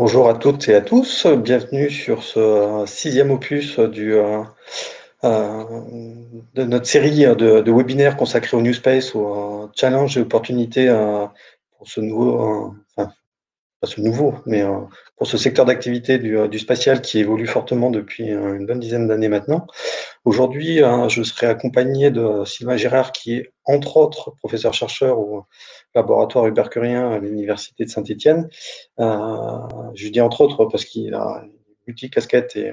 Bonjour à toutes et à tous, bienvenue sur ce sixième opus euh, de notre série de webinaires consacrés au New Space, aux challenges et opportunités pour ce nouveau, enfin pas ce nouveau, mais pour ce secteur d'activité du spatial qui évolue fortement depuis une bonne dizaine d'années maintenant. Aujourd'hui, je serai accompagné de Sylvain Gérard, qui est entre autres professeur-chercheur au laboratoire Hubert Curien à l'Université de Saint-Étienne. Je dis entre autres parce qu'il a une multi-casquette et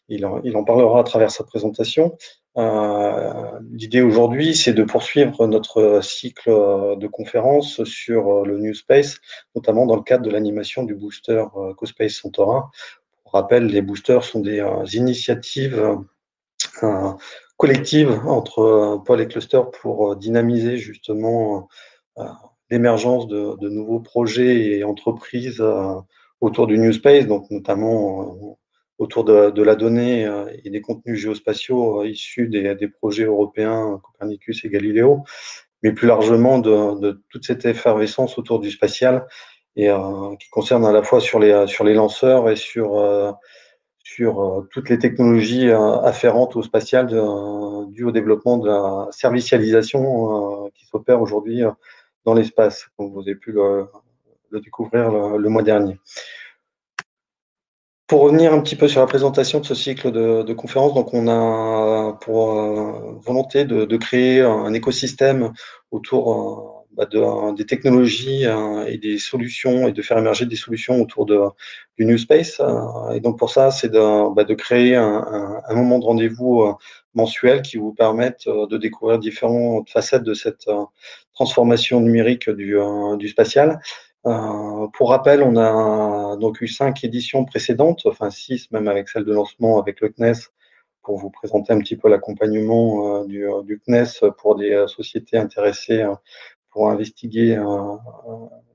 il en parlera à travers sa présentation. L'idée aujourd'hui, c'est de poursuivre notre cycle de conférences sur le New Space, notamment dans le cadre de l'animation du booster CoSpace Centaura. Pour rappel, les boosters sont des initiatives collective entre Paul et Cluster pour dynamiser justement euh, l'émergence de nouveaux projets et entreprises autour du New Space, donc notamment autour de la donnée et des contenus géospatiaux issus des projets européens Copernicus et Galileo, mais plus largement de toute cette effervescence autour du spatial et qui concerne à la fois sur les lanceurs et sur toutes les technologies afférentes au spatial dues au développement de la servicialisation qui s'opère aujourd'hui dans l'espace, comme vous avez pu le découvrir le mois dernier. Pour revenir un petit peu sur la présentation de ce cycle de conférences, donc on a pour volonté de créer un écosystème autour des technologies et des solutions et de faire émerger des solutions autour du New Space. Et donc pour ça, c'est de créer un moment de rendez-vous mensuel qui vous permette de découvrir différentes facettes de cette transformation numérique du spatial. Pour rappel, on a donc eu 5 éditions précédentes, enfin 6 même avec celle de lancement avec le CNES, pour vous présenter un petit peu l'accompagnement du CNES pour des sociétés intéressées pour investiguer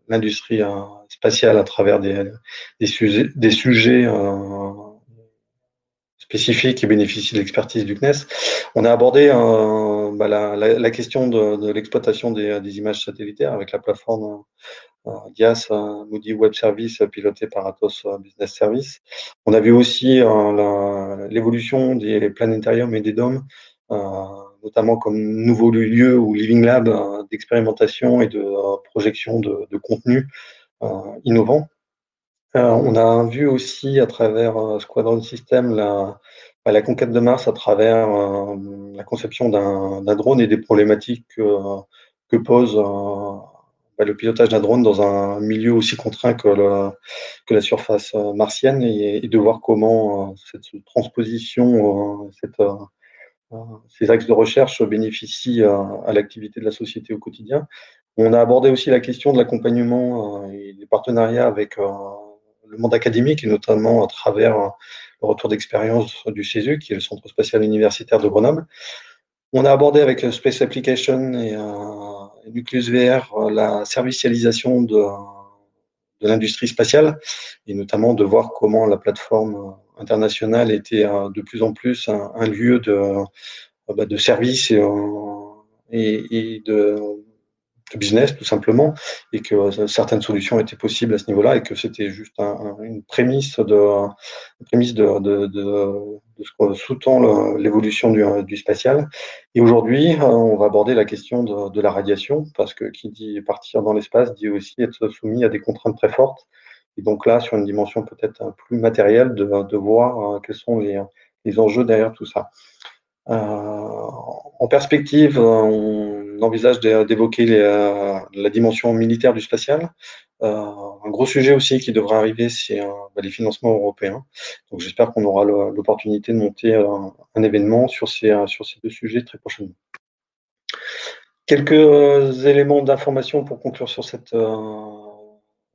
l'industrie spatiale à travers des sujets spécifiques qui bénéficient de l'expertise du CNES. On a abordé la question de l'exploitation des images satellitaires avec la plateforme DIAS, Moody Web Service piloté par Atos Business Service. On a vu aussi l'évolution des planétariums et des dômes, notamment comme nouveaux lieux ou living lab d'expérimentation et de projection de contenu innovants. On a vu aussi à travers Squadron System la conquête de Mars à travers la conception d'un drone et des problématiques que pose le pilotage d'un drone dans un milieu aussi contraint que la surface martienne et de voir comment cette transposition, ces axes de recherche bénéficient à l'activité de la société au quotidien. On a abordé aussi la question de l'accompagnement et des partenariats avec le monde académique et notamment à travers le retour d'expérience du CESU, qui est le Centre spatial universitaire de Grenoble. On a abordé avec le Space Application et Nucleus VR la servicialisation de l'industrie spatiale et notamment de voir comment la plateforme internationale était de plus en plus un lieu de service et de business tout simplement, et que certaines solutions étaient possibles à ce niveau-là et que c'était juste une prémisse de ce que sous-tend l'évolution du spatial. Et aujourd'hui, on va aborder la question de la radiation, parce que qui dit partir dans l'espace dit aussi être soumis à des contraintes très fortes. Et donc là, sur une dimension peut-être plus matérielle, de voir quels sont les enjeux derrière tout ça. En perspective, on envisage d'évoquer la dimension militaire du spatial. Un gros sujet aussi qui devrait arriver, c'est les financements européens. Donc j'espère qu'on aura l'opportunité de monter un événement sur ces deux sujets très prochainement. Quelques éléments d'information pour conclure sur cette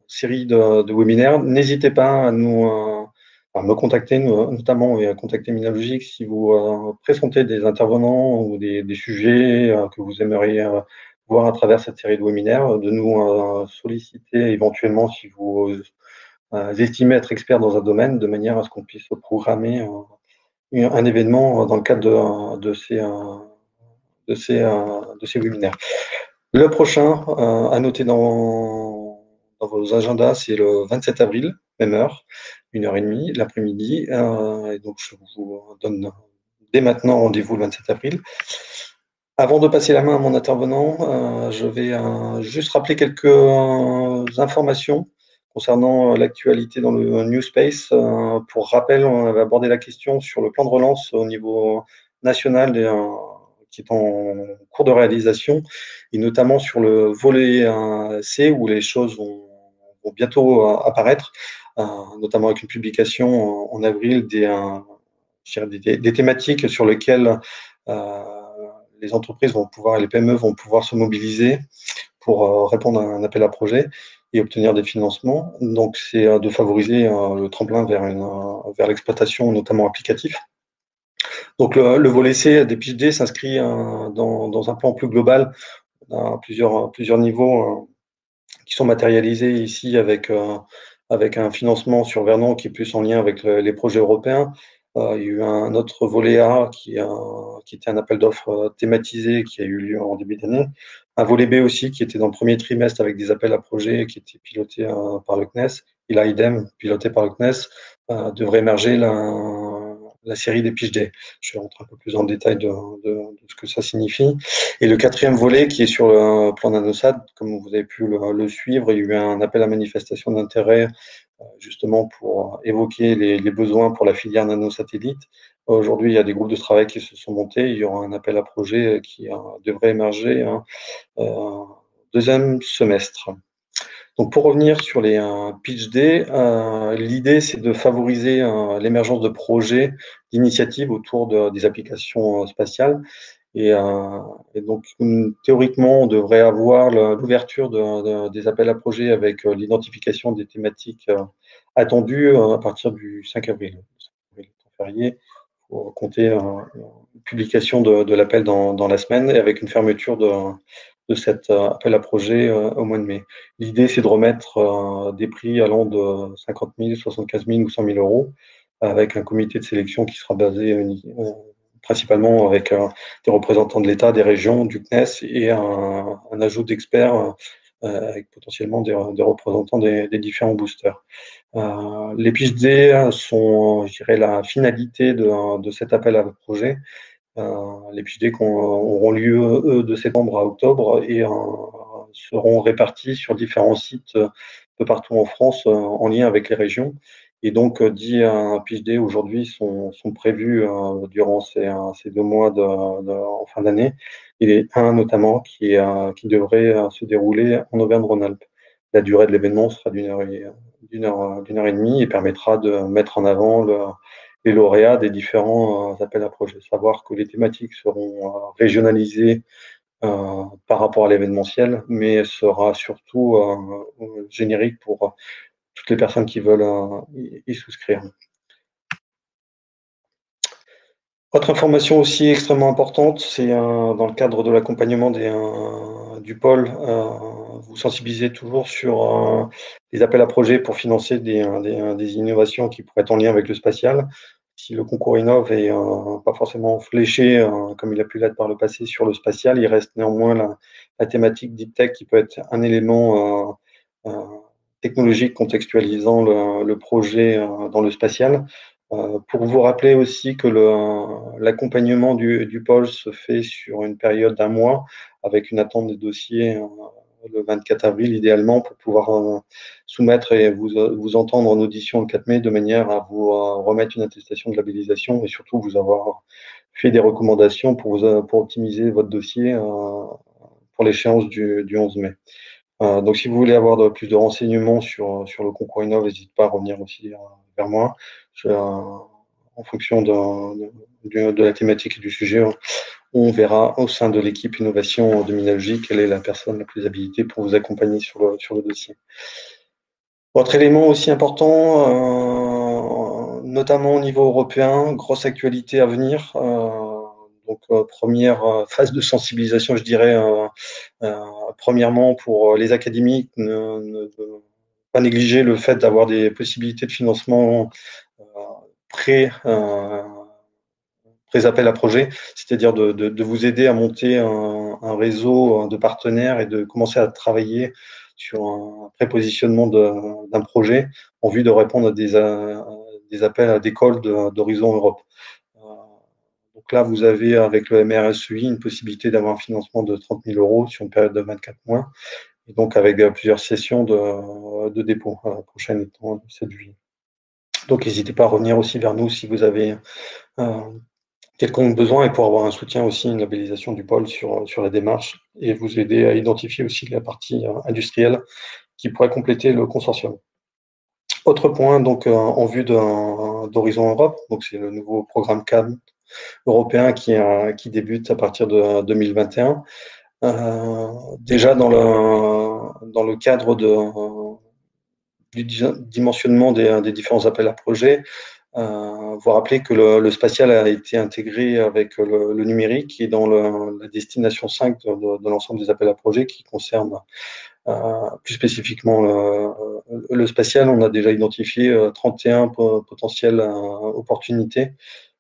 série de webinaires. N'hésitez pas à me contacter, notamment et à contacter Minalogic si vous présentez des intervenants ou des sujets que vous aimeriez voir à travers cette série de webinaires, de nous solliciter éventuellement si vous estimez être expert dans un domaine, de manière à ce qu'on puisse programmer un événement dans le cadre de ces webinaires. Le prochain, à noter dans dans vos agendas, c'est le 27 avril, même heure, 1h30, l'après-midi. Et donc, je vous donne dès maintenant rendez-vous le 27 avril. Avant de passer la main à mon intervenant, je vais juste rappeler quelques informations concernant l'actualité dans le New Space. Pour rappel, on avait abordé la question sur le plan de relance au niveau national qui est en cours de réalisation, et notamment sur le volet C où les choses vont bientôt apparaître, notamment avec une publication en avril des thématiques sur lesquelles les entreprises vont pouvoir, les PME vont pouvoir se mobiliser pour répondre à un appel à projet et obtenir des financements. Donc, c'est de favoriser le tremplin vers l'exploitation, notamment applicatif. Donc, le volet C des pitch D s'inscrit dans un plan plus global à plusieurs niveaux qui sont matérialisés ici avec un financement sur Vernon qui est plus en lien avec les projets européens. Il y a eu un autre volet A qui était un appel d'offres thématisé qui a eu lieu en début d'année. Un volet B aussi qui était dans le premier trimestre avec des appels à projets qui étaient pilotés par le CNES. Et là, idem, piloté par le CNES, devrait émerger la série des pitch D. Je vais rentrer un peu plus en détail de ce que ça signifie. Et le quatrième volet, qui est sur le plan NanoSat, comme vous avez pu le suivre, il y a eu un appel à manifestation d'intérêt justement pour évoquer les besoins pour la filière nanosatellite. Aujourd'hui, il y a des groupes de travail qui se sont montés. Il y aura un appel à projet qui devrait émerger deuxième semestre. Donc, pour revenir sur les pitch D, l'idée, c'est de favoriser l'émergence de projets, d'initiatives autour des applications spatiales. Et donc, théoriquement, on devrait avoir l'ouverture des appels à projets avec l'identification des thématiques attendues à partir du 5 avril. Le 5 avril, temps férié, pour compter une publication de l'appel dans la semaine et avec une fermeture de cet appel à projet au mois de mai. L'idée, c'est de remettre des prix allant de 50 000, 75 000 ou 100 000 euros avec un comité de sélection qui sera basé principalement avec des représentants de l'État, des régions, du CNES et un ajout d'experts avec potentiellement des représentants des différents boosters. Les pitch D sont, je dirais, la finalité de cet appel à projet. Les pitch D auront lieu, eux, de septembre à octobre et seront répartis sur différents sites un peu partout en France en lien avec les régions. Et donc, dit un pitch D aujourd'hui sont prévus durant ces 2 mois en fin d'année. Et un notamment qui devrait se dérouler en Auvergne-Rhône-Alpes. La durée de l'événement sera d'une heure et demie et permettra de mettre en avant les lauréats des différents appels à projets. Savoir que les thématiques seront régionalisées par rapport à l'événementiel, mais sera surtout générique pour toutes les personnes qui veulent y souscrire. Autre information aussi extrêmement importante, c'est dans le cadre de l'accompagnement du pôle, vous sensibilisez toujours sur les appels à projets pour financer des innovations qui pourraient être en lien avec le spatial. Si le concours Innov est pas forcément fléché comme il a pu l'être par le passé sur le spatial, il reste néanmoins la thématique Deep Tech qui peut être un élément technologique contextualisant le projet dans le spatial. Pour vous rappeler aussi que l'accompagnement du pôle se fait sur une période d'1 mois avec une attente des dossiers le 24 avril idéalement pour pouvoir soumettre et vous entendre en audition le 4 mai de manière à vous remettre une attestation de labellisation et surtout vous avoir fait des recommandations pour optimiser votre dossier pour l'échéance du 11 mai. Donc, si vous voulez avoir plus de renseignements sur le concours Innov, n'hésitez pas à revenir aussi vers moi. En fonction de la thématique et du sujet, on verra au sein de l'équipe innovation de Minalogie quelle est la personne la plus habilitée pour vous accompagner sur le dossier. Autre élément aussi important, notamment au niveau européen, grosse actualité à venir. Donc, première phase de sensibilisation, je dirais, premièrement pour les académies, ne pas négliger le fait d'avoir des possibilités de financement pré appel à projet, c'est-à-dire de vous aider à monter un réseau de partenaires et de commencer à travailler sur un prépositionnement d'un projet en vue de répondre à des appels d'écoles d'Horizon Europe. Donc là, vous avez avec le MRSEI une possibilité d'avoir un financement de 30 000 € sur une période de 24 mois, et donc avec plusieurs sessions de dépôt à la prochaine étant de cette juillet. Donc n'hésitez pas à revenir aussi vers nous si vous avez quelconque besoin, et pour avoir un soutien aussi, une labellisation du pôle sur la démarche, et vous aider à identifier aussi la partie industrielle qui pourrait compléter le consortium. Autre point, donc en vue d'Horizon Europe, donc c'est le nouveau programme CAM européen qui débute à partir de 2021. Déjà dans le cadre du dimensionnement des différents appels à projets, vous rappeler que le spatial a été intégré avec le numérique, et dans la destination 5 de l'ensemble des appels à projets qui concerne plus spécifiquement le spatial. On a déjà identifié 31 potentielles opportunités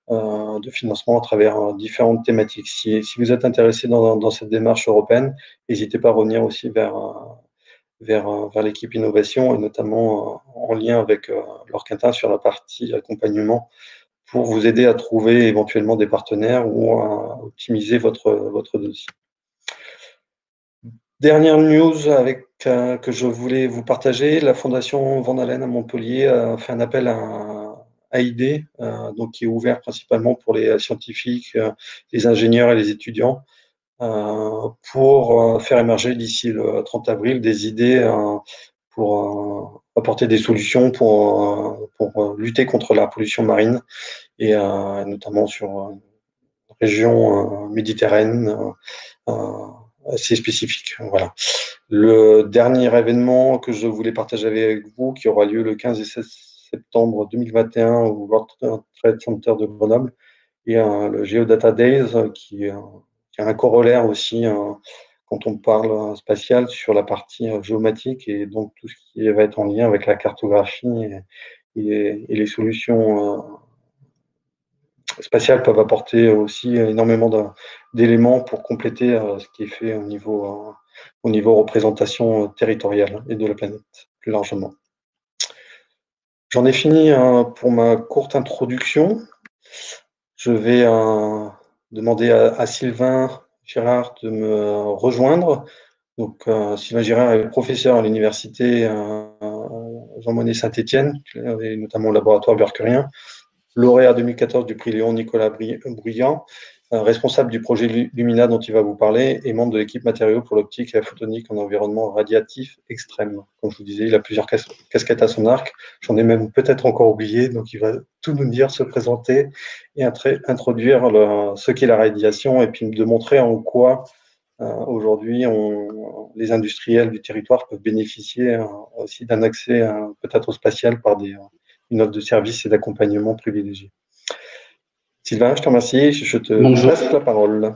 de financement à travers différentes thématiques. Si vous êtes intéressé dans cette démarche européenne, n'hésitez pas à revenir aussi vers l'équipe innovation, et notamment en lien avec Laure Quintin sur la partie accompagnement, pour vous aider à trouver éventuellement des partenaires ou à optimiser votre dossier. Dernière news que je voulais vous partager, la Fondation Van Allen à Montpellier a fait un appel à idées, donc qui est ouvert principalement pour les scientifiques, les ingénieurs et les étudiants, pour faire émerger d'ici le 30 avril des idées pour apporter des solutions pour lutter contre la pollution marine, et notamment sur une région méditerranéenne assez spécifique. Voilà. Le dernier événement que je voulais partager avec vous, qui aura lieu le 15 et 16 septembre 2021 au World Trade Center de Grenoble, et le Geodata Days, qui a un corollaire aussi quand on parle spatial sur la partie géomatique, et donc tout ce qui va être en lien avec la cartographie et les solutions spatiales peuvent apporter aussi énormément d'éléments pour compléter ce qui est fait au niveau représentation territoriale et de la planète plus largement. J'en ai fini pour ma courte introduction. Je vais demander à Sylvain Girard de me rejoindre. Donc, Sylvain Girard est professeur à l'université Jean Monnet Saint-Étienne, et notamment au laboratoire burkerien, lauréat 2014 du prix Léon Nicolas Bruyant, responsable du projet Lumina dont il va vous parler, et membre de l'équipe matériaux pour l'optique et la photonique en environnement radiatif extrême. Comme je vous disais, il a plusieurs casquettes à son arc. J'en ai même peut-être encore oublié, donc il va tout nous dire, se présenter et introduire ce qu'est la radiation, et puis de montrer en quoi aujourd'hui les industriels du territoire peuvent bénéficier aussi d'un accès peut-être au spatial par une offre de services et d'accompagnement privilégiée. Sylvain, je te remercie. Je te passe la parole.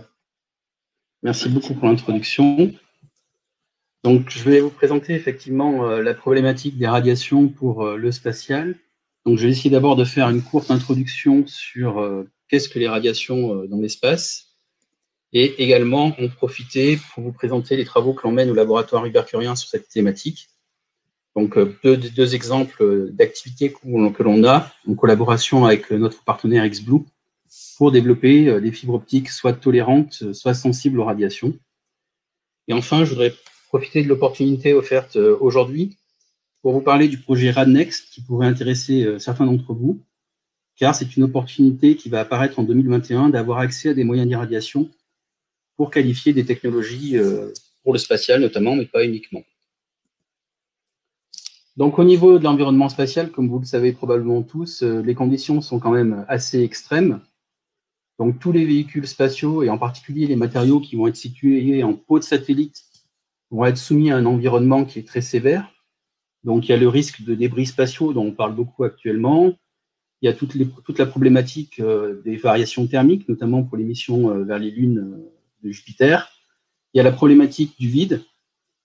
Merci beaucoup pour l'introduction. Donc, je vais vous présenter effectivement la problématique des radiations pour le spatial. Donc, je vais essayer d'abord de faire une courte introduction sur qu'est-ce que les radiations dans l'espace, et également en profiter pour vous présenter les travaux que l'on mène au laboratoire hypercurien sur cette thématique. Donc, deux exemples d'activités que l'on a en collaboration avec notre partenaire XBlue pour développer des fibres optiques soit tolérantes, soit sensibles aux radiations. Et enfin, je voudrais profiter de l'opportunité offerte aujourd'hui pour vous parler du projet RadNext qui pourrait intéresser certains d'entre vous, car c'est une opportunité qui va apparaître en 2021 d'avoir accès à des moyens d'irradiation pour qualifier des technologies pour le spatial notamment, mais pas uniquement. Donc au niveau de l'environnement spatial, comme vous le savez probablement tous, les conditions sont quand même assez extrêmes. Donc tous les véhicules spatiaux, et en particulier les matériaux qui vont être situés en peau de satellite, vont être soumis à un environnement qui est très sévère. Donc il y a le risque de débris spatiaux dont on parle beaucoup actuellement. Il y a toute la problématique des variations thermiques, notamment pour les missions vers les lunes de Jupiter. Il y a la problématique du vide.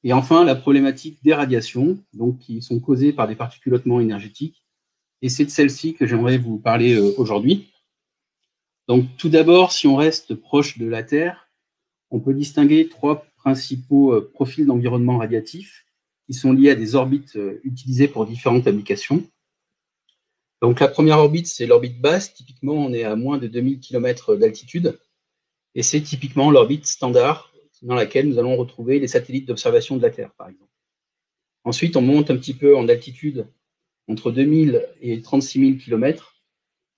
Et enfin, la problématique des radiations, donc, qui sont causées par des particules hautement énergétiques. Et c'est de celle-ci que j'aimerais vous parler aujourd'hui. Donc, tout d'abord, si on reste proche de la Terre, on peut distinguer trois principaux profils d'environnement radiatif. qui sont liées à des orbites utilisées pour différentes applications. Donc la première orbite, c'est l'orbite basse. Typiquement, on est à moins de 2000 km d'altitude. Et c'est typiquement l'orbite standard dans laquelle nous allons retrouver les satellites d'observation de la Terre, par exemple. Ensuite, on monte un petit peu en altitude entre 2000 et 36 000 km.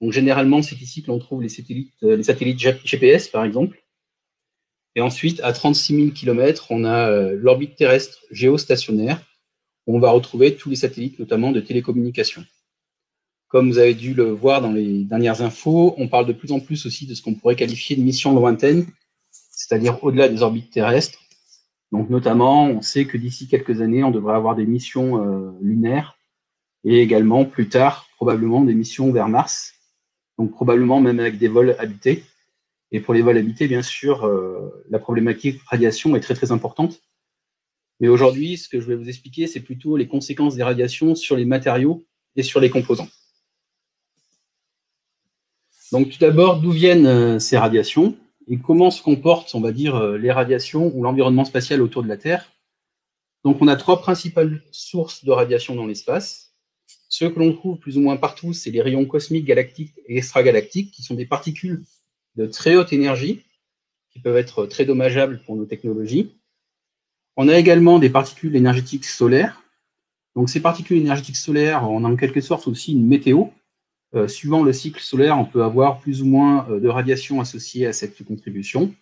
Donc généralement, c'est ici que l'on trouve les satellites GPS, par exemple. Et ensuite, à 36 000 km, on a l'orbite terrestre géostationnaire, où on va retrouver tous les satellites, notamment de télécommunications. Comme vous avez dû le voir dans les dernières infos, on parle de plus en plus aussi de ce qu'on pourrait qualifier de missions lointaines, c'est-à-dire au-delà des orbites terrestres. Donc notamment, on sait que d'ici quelques années, on devrait avoir des missions lunaires et également, plus tard, probablement des missions vers Mars, donc probablement même avec des vols habités. Et pour les vols habités, bien sûr, la problématique radiation est très très importante. Mais aujourd'hui, ce que je vais vous expliquer, c'est plutôt les conséquences des radiations sur les matériaux et sur les composants. Donc tout d'abord, d'où viennent ces radiations et comment se comportent, on va dire, les radiations ou l'environnement spatial autour de la Terre. Donc on a trois principales sources de radiation dans l'espace. Ceux que l'on trouve plus ou moins partout, c'est les rayons cosmiques, galactiques et extragalactiques, qui sont des particules de très haute énergie, qui peuvent être très dommageables pour nos technologies. On a également des particules énergétiques solaires. Donc ces particules énergétiques solaires, on a en quelque sorte aussi une météo. Suivant le cycle solaire, on peut avoir plus ou moins de radiation associée à cette contribution.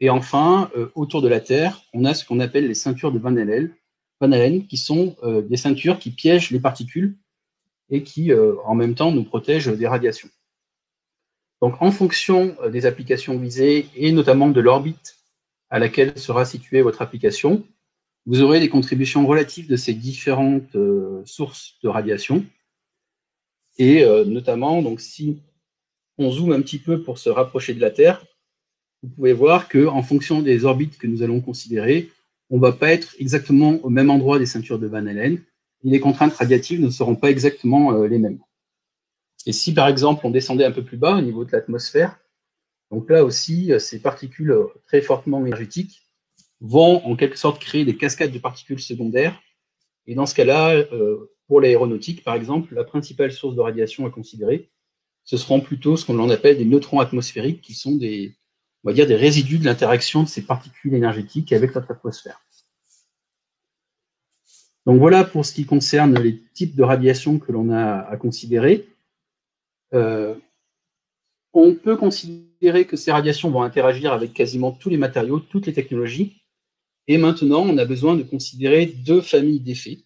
Et enfin, autour de la Terre, on a ce qu'on appelle les ceintures de Van Allen, qui sont des ceintures qui piègent les particules et qui, en même temps, nous protègent des radiations. Donc, en fonction des applications visées et notamment de l'orbite à laquelle sera située votre application, vous aurez des contributions relatives de ces différentes sources de radiation. Et notamment, donc, si on zoome un petit peu pour se rapprocher de la Terre, vous pouvez voir qu'en fonction des orbites que nous allons considérer, on ne va pas être exactement au même endroit des ceintures de Van Allen, et les contraintes radiatives ne seront pas exactement les mêmes. Et si par exemple on descendait un peu plus bas au niveau de l'atmosphère, donc là aussi, ces particules très fortement énergétiques vont en quelque sorte créer des cascades de particules secondaires. Et dans ce cas-là, pour l'aéronautique, par exemple, la principale source de radiation à considérer, ce seront plutôt ce qu'on appelle des neutrons atmosphériques, qui sont on va dire des résidus de l'interaction de ces particules énergétiques avec notre atmosphère. Donc voilà pour ce qui concerne les types de radiation que l'on a à considérer. On peut considérer que ces radiations vont interagir avec quasiment tous les matériaux, toutes les technologies. Et maintenant, on a besoin de considérer deux familles d'effets.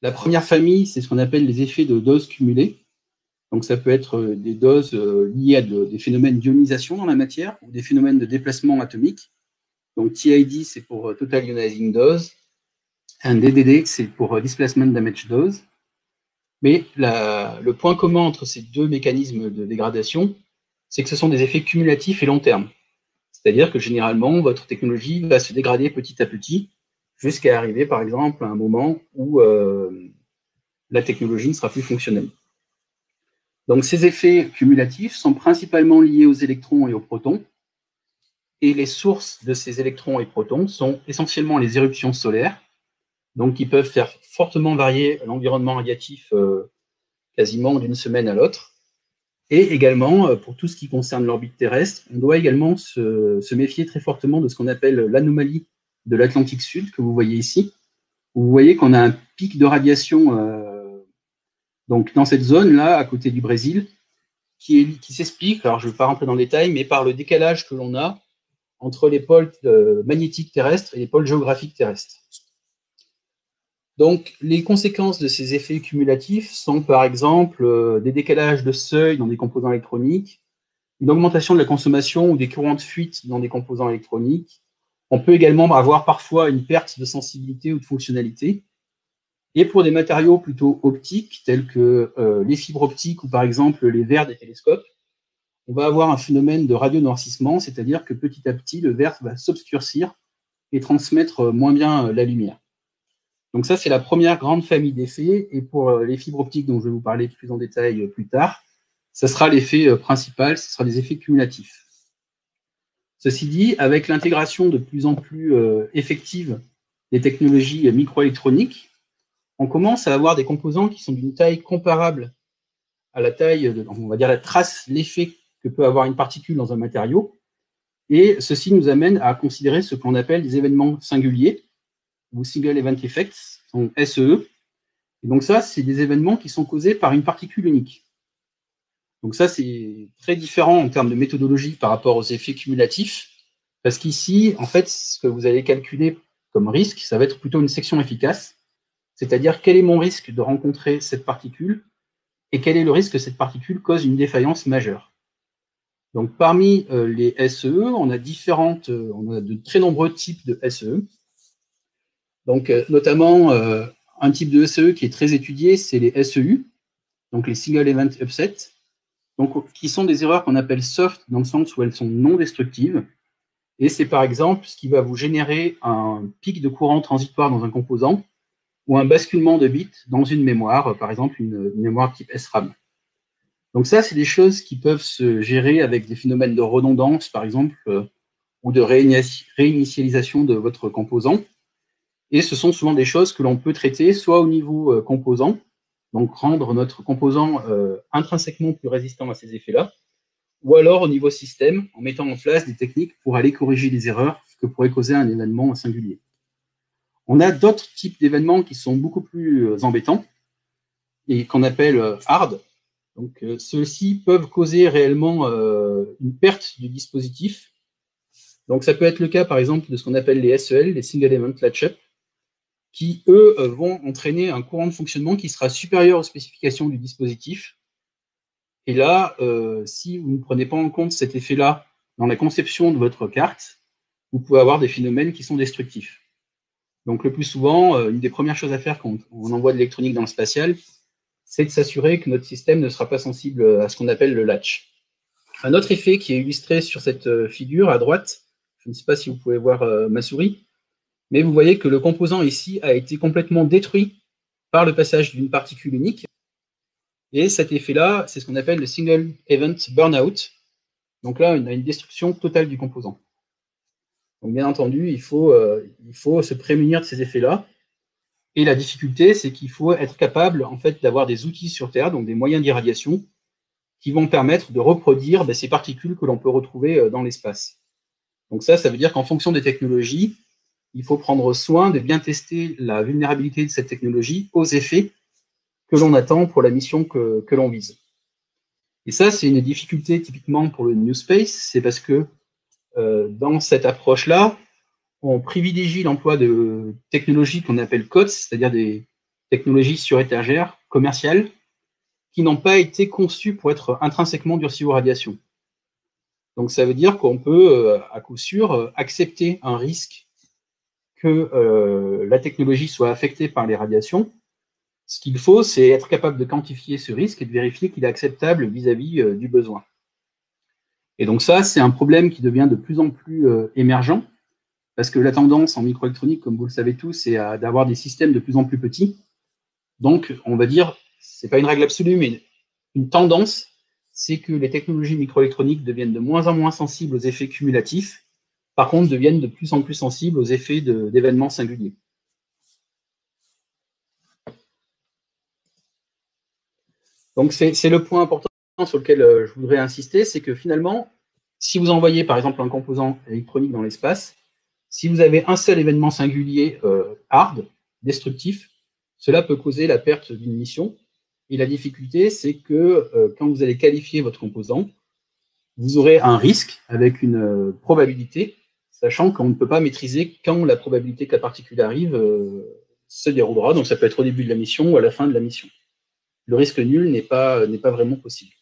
La première famille, c'est ce qu'on appelle les effets de doses cumulées. Donc ça peut être des doses liées à des phénomènes d'ionisation dans la matière ou des phénomènes de déplacement atomique. Donc TID, c'est pour Total Ionizing Dose. Un DDD, c'est pour Displacement Damage Dose. Mais le point commun entre ces deux mécanismes de dégradation, c'est que ce sont des effets cumulatifs et long terme. C'est-à-dire que généralement, votre technologie va se dégrader petit à petit jusqu'à arriver, par exemple, à un moment où la technologie ne sera plus fonctionnelle. Donc ces effets cumulatifs sont principalement liés aux électrons et aux protons. Et les sources de ces électrons et protons sont essentiellement les éruptions solaires, donc qui peuvent faire fortement varier l'environnement radiatif quasiment d'une semaine à l'autre. Et également, pour tout ce qui concerne l'orbite terrestre, on doit également se méfier très fortement de ce qu'on appelle l'anomalie de l'Atlantique Sud, que vous voyez ici. Vous voyez qu'on a un pic de radiation donc dans cette zone-là, à côté du Brésil, qui s'explique, alors je ne vais pas rentrer dans le détail, mais par le décalage que l'on a entre les pôles magnétiques terrestres et les pôles géographiques terrestres. Donc, les conséquences de ces effets cumulatifs sont, par exemple, des décalages de seuil dans des composants électroniques, une augmentation de la consommation ou des courants de fuite dans des composants électroniques. On peut également avoir parfois une perte de sensibilité ou de fonctionnalité. Et pour des matériaux plutôt optiques, tels que les fibres optiques ou par exemple les verres des télescopes, on va avoir un phénomène de radionoircissement, c'est-à-dire que petit à petit, le verre va s'obscurcir et transmettre moins bien la lumière. Donc ça, c'est la première grande famille d'effets. Et pour les fibres optiques dont je vais vous parler plus en détail plus tard, ça sera l'effet principal, ce sera des effets cumulatifs. Ceci dit, avec l'intégration de plus en plus effective des technologies microélectroniques, on commence à avoir des composants qui sont d'une taille comparable à la taille, on va dire la trace, l'effet que peut avoir une particule dans un matériau. Et ceci nous amène à considérer ce qu'on appelle des événements singuliers, ou Single Event Effects, donc SEE. Et donc ça, c'est des événements qui sont causés par une particule unique. Donc ça, c'est très différent en termes de méthodologie par rapport aux effets cumulatifs, parce qu'ici, en fait, ce que vous allez calculer comme risque, ça va être plutôt une section efficace, c'est-à-dire quel est mon risque de rencontrer cette particule et quel est le risque que cette particule cause une défaillance majeure. Donc parmi les SEE, on a de très nombreux types de SEE. Donc notamment un type de SEE qui est très étudié, c'est les SEU, donc les Single Event Upset, donc, qui sont des erreurs qu'on appelle soft dans le sens où elles sont non destructives. Et c'est par exemple ce qui va vous générer un pic de courant transitoire dans un composant ou un basculement de bits dans une mémoire, par exemple une mémoire type SRAM. Donc ça, c'est des choses qui peuvent se gérer avec des phénomènes de redondance, par exemple, ou de réinitialisation de votre composant. Et ce sont souvent des choses que l'on peut traiter soit au niveau composant, donc rendre notre composant intrinsèquement plus résistant à ces effets-là, ou alors au niveau système, en mettant en place des techniques pour aller corriger les erreurs que pourrait causer un événement singulier. On a d'autres types d'événements qui sont beaucoup plus embêtants et qu'on appelle hard. Donc, ceux-ci peuvent causer réellement une perte du dispositif. Donc, ça peut être le cas, par exemple, de ce qu'on appelle les SEL, les Single Event Latch-up, qui, eux, vont entraîner un courant de fonctionnement qui sera supérieur aux spécifications du dispositif. Et là, si vous ne prenez pas en compte cet effet-là dans la conception de votre carte, vous pouvez avoir des phénomènes qui sont destructifs. Donc, le plus souvent, une des premières choses à faire quand on envoie de l'électronique dans le spatial, c'est de s'assurer que notre système ne sera pas sensible à ce qu'on appelle le latch. Un autre effet qui est illustré sur cette figure à droite, je ne sais pas si vous pouvez voir ma souris, mais vous voyez que le composant ici a été complètement détruit par le passage d'une particule unique. Et cet effet-là, c'est ce qu'on appelle le single event burnout. Donc là, on a une destruction totale du composant. Donc bien entendu, il faut se prémunir de ces effets-là. Et la difficulté, c'est qu'il faut être capable en fait, d'avoir des outils sur Terre, donc des moyens d'irradiation, qui vont permettre de reproduire ces particules que l'on peut retrouver dans l'espace. Donc ça veut dire qu'en fonction des technologies, il faut prendre soin de bien tester la vulnérabilité de cette technologie aux effets que l'on attend pour la mission que l'on vise. Et ça, c'est une difficulté typiquement pour le New Space, c'est parce que dans cette approche-là, on privilégie l'emploi de technologies qu'on appelle COTS, c'est-à-dire des technologies sur étagère commerciales, qui n'ont pas été conçues pour être intrinsèquement durcies aux radiations. Donc ça veut dire qu'on peut, à coup sûr, accepter un risque que la technologie soit affectée par les radiations. Ce qu'il faut, c'est être capable de quantifier ce risque et de vérifier qu'il est acceptable vis-à-vis du besoin. Et donc ça, c'est un problème qui devient de plus en plus émergent, parce que la tendance en microélectronique, comme vous le savez tous, c'est d'avoir des systèmes de plus en plus petits. Donc, on va dire, c'est pas une règle absolue, mais une tendance, c'est que les technologies microélectroniques deviennent de moins en moins sensibles aux effets cumulatifs, par contre, deviennent de plus en plus sensibles aux effets d'événements singuliers. Donc, c'est le point important sur lequel je voudrais insister, c'est que finalement, si vous envoyez par exemple un composant électronique dans l'espace, si vous avez un seul événement singulier hard, destructif, cela peut causer la perte d'une mission. Et la difficulté, c'est que quand vous allez qualifier votre composant, vous aurez un risque avec une probabilité, sachant qu'on ne peut pas maîtriser quand la probabilité que la particule arrive se déroulera. Donc ça peut être au début de la mission ou à la fin de la mission. Le risque nul n'est pas vraiment possible.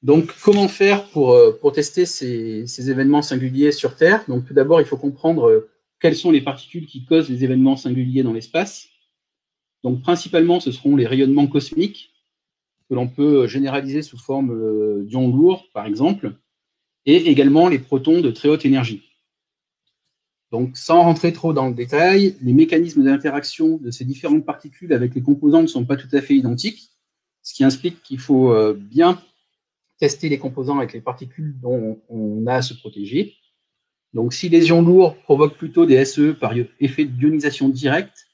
Donc, comment faire pour tester ces événements singuliers sur Terre? Donc, tout d'abord, il faut comprendre quelles sont les particules qui causent les événements singuliers dans l'espace. Donc, principalement, ce seront les rayonnements cosmiques, que l'on peut généraliser sous forme d'ions lourds, par exemple, et également les protons de très haute énergie. Donc, sans rentrer trop dans le détail, les mécanismes d'interaction de ces différentes particules avec les composants ne sont pas tout à fait identiques, ce qui implique qu'il faut bien tester les composants avec les particules dont on a à se protéger. Donc, si les ions lourds provoquent plutôt des SE par effet d'ionisation directe,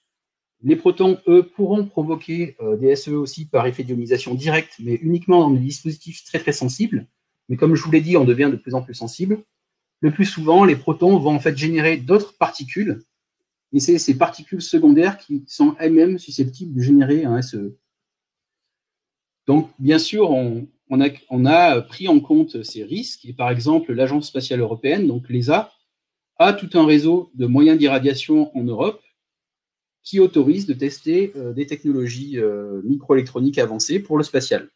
les protons, eux, pourront provoquer des SE aussi par effet d'ionisation directe, mais uniquement dans des dispositifs très très sensibles. Mais comme je vous l'ai dit, on devient de plus en plus sensible. Le plus souvent, les protons vont en fait générer d'autres particules, et c'est ces particules secondaires qui sont elles-mêmes susceptibles de générer un SE. Donc, bien sûr, on a pris en compte ces risques, et par exemple, l'Agence spatiale européenne, donc l'ESA, a tout un réseau de moyens d'irradiation en Europe qui autorise de tester des technologies microélectroniques avancées pour le spatial.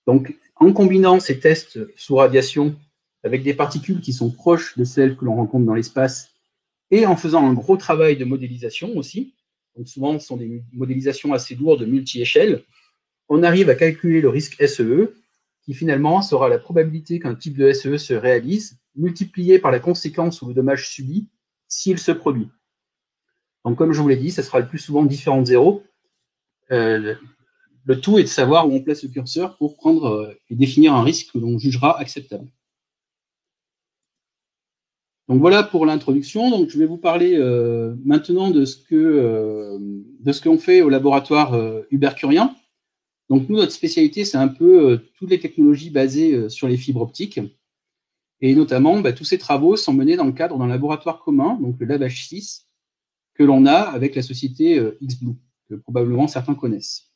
Donc, en combinant ces tests sous radiation avec des particules qui sont proches de celles que l'on rencontre dans l'espace et en faisant un gros travail de modélisation aussi, donc souvent ce sont des modélisations assez lourdes multi-échelles, on arrive à calculer le risque SEE, qui finalement sera la probabilité qu'un type de SEE se réalise, multipliée par la conséquence ou le dommage subi s'il se produit. Donc, comme je vous l'ai dit, ça sera le plus souvent différent de zéro. Le tout est de savoir où on place le curseur pour prendre et définir un risque que l'on jugera acceptable. Donc voilà pour l'introduction. Donc je vais vous parler maintenant de ce qu'on fait au laboratoire Hubert Curien. Donc nous, notre spécialité, c'est un peu toutes les technologies basées sur les fibres optiques. Et notamment, tous ces travaux sont menés dans le cadre d'un laboratoire commun, donc le Lab H6, que l'on a avec la société XBlue, que probablement certains connaissent.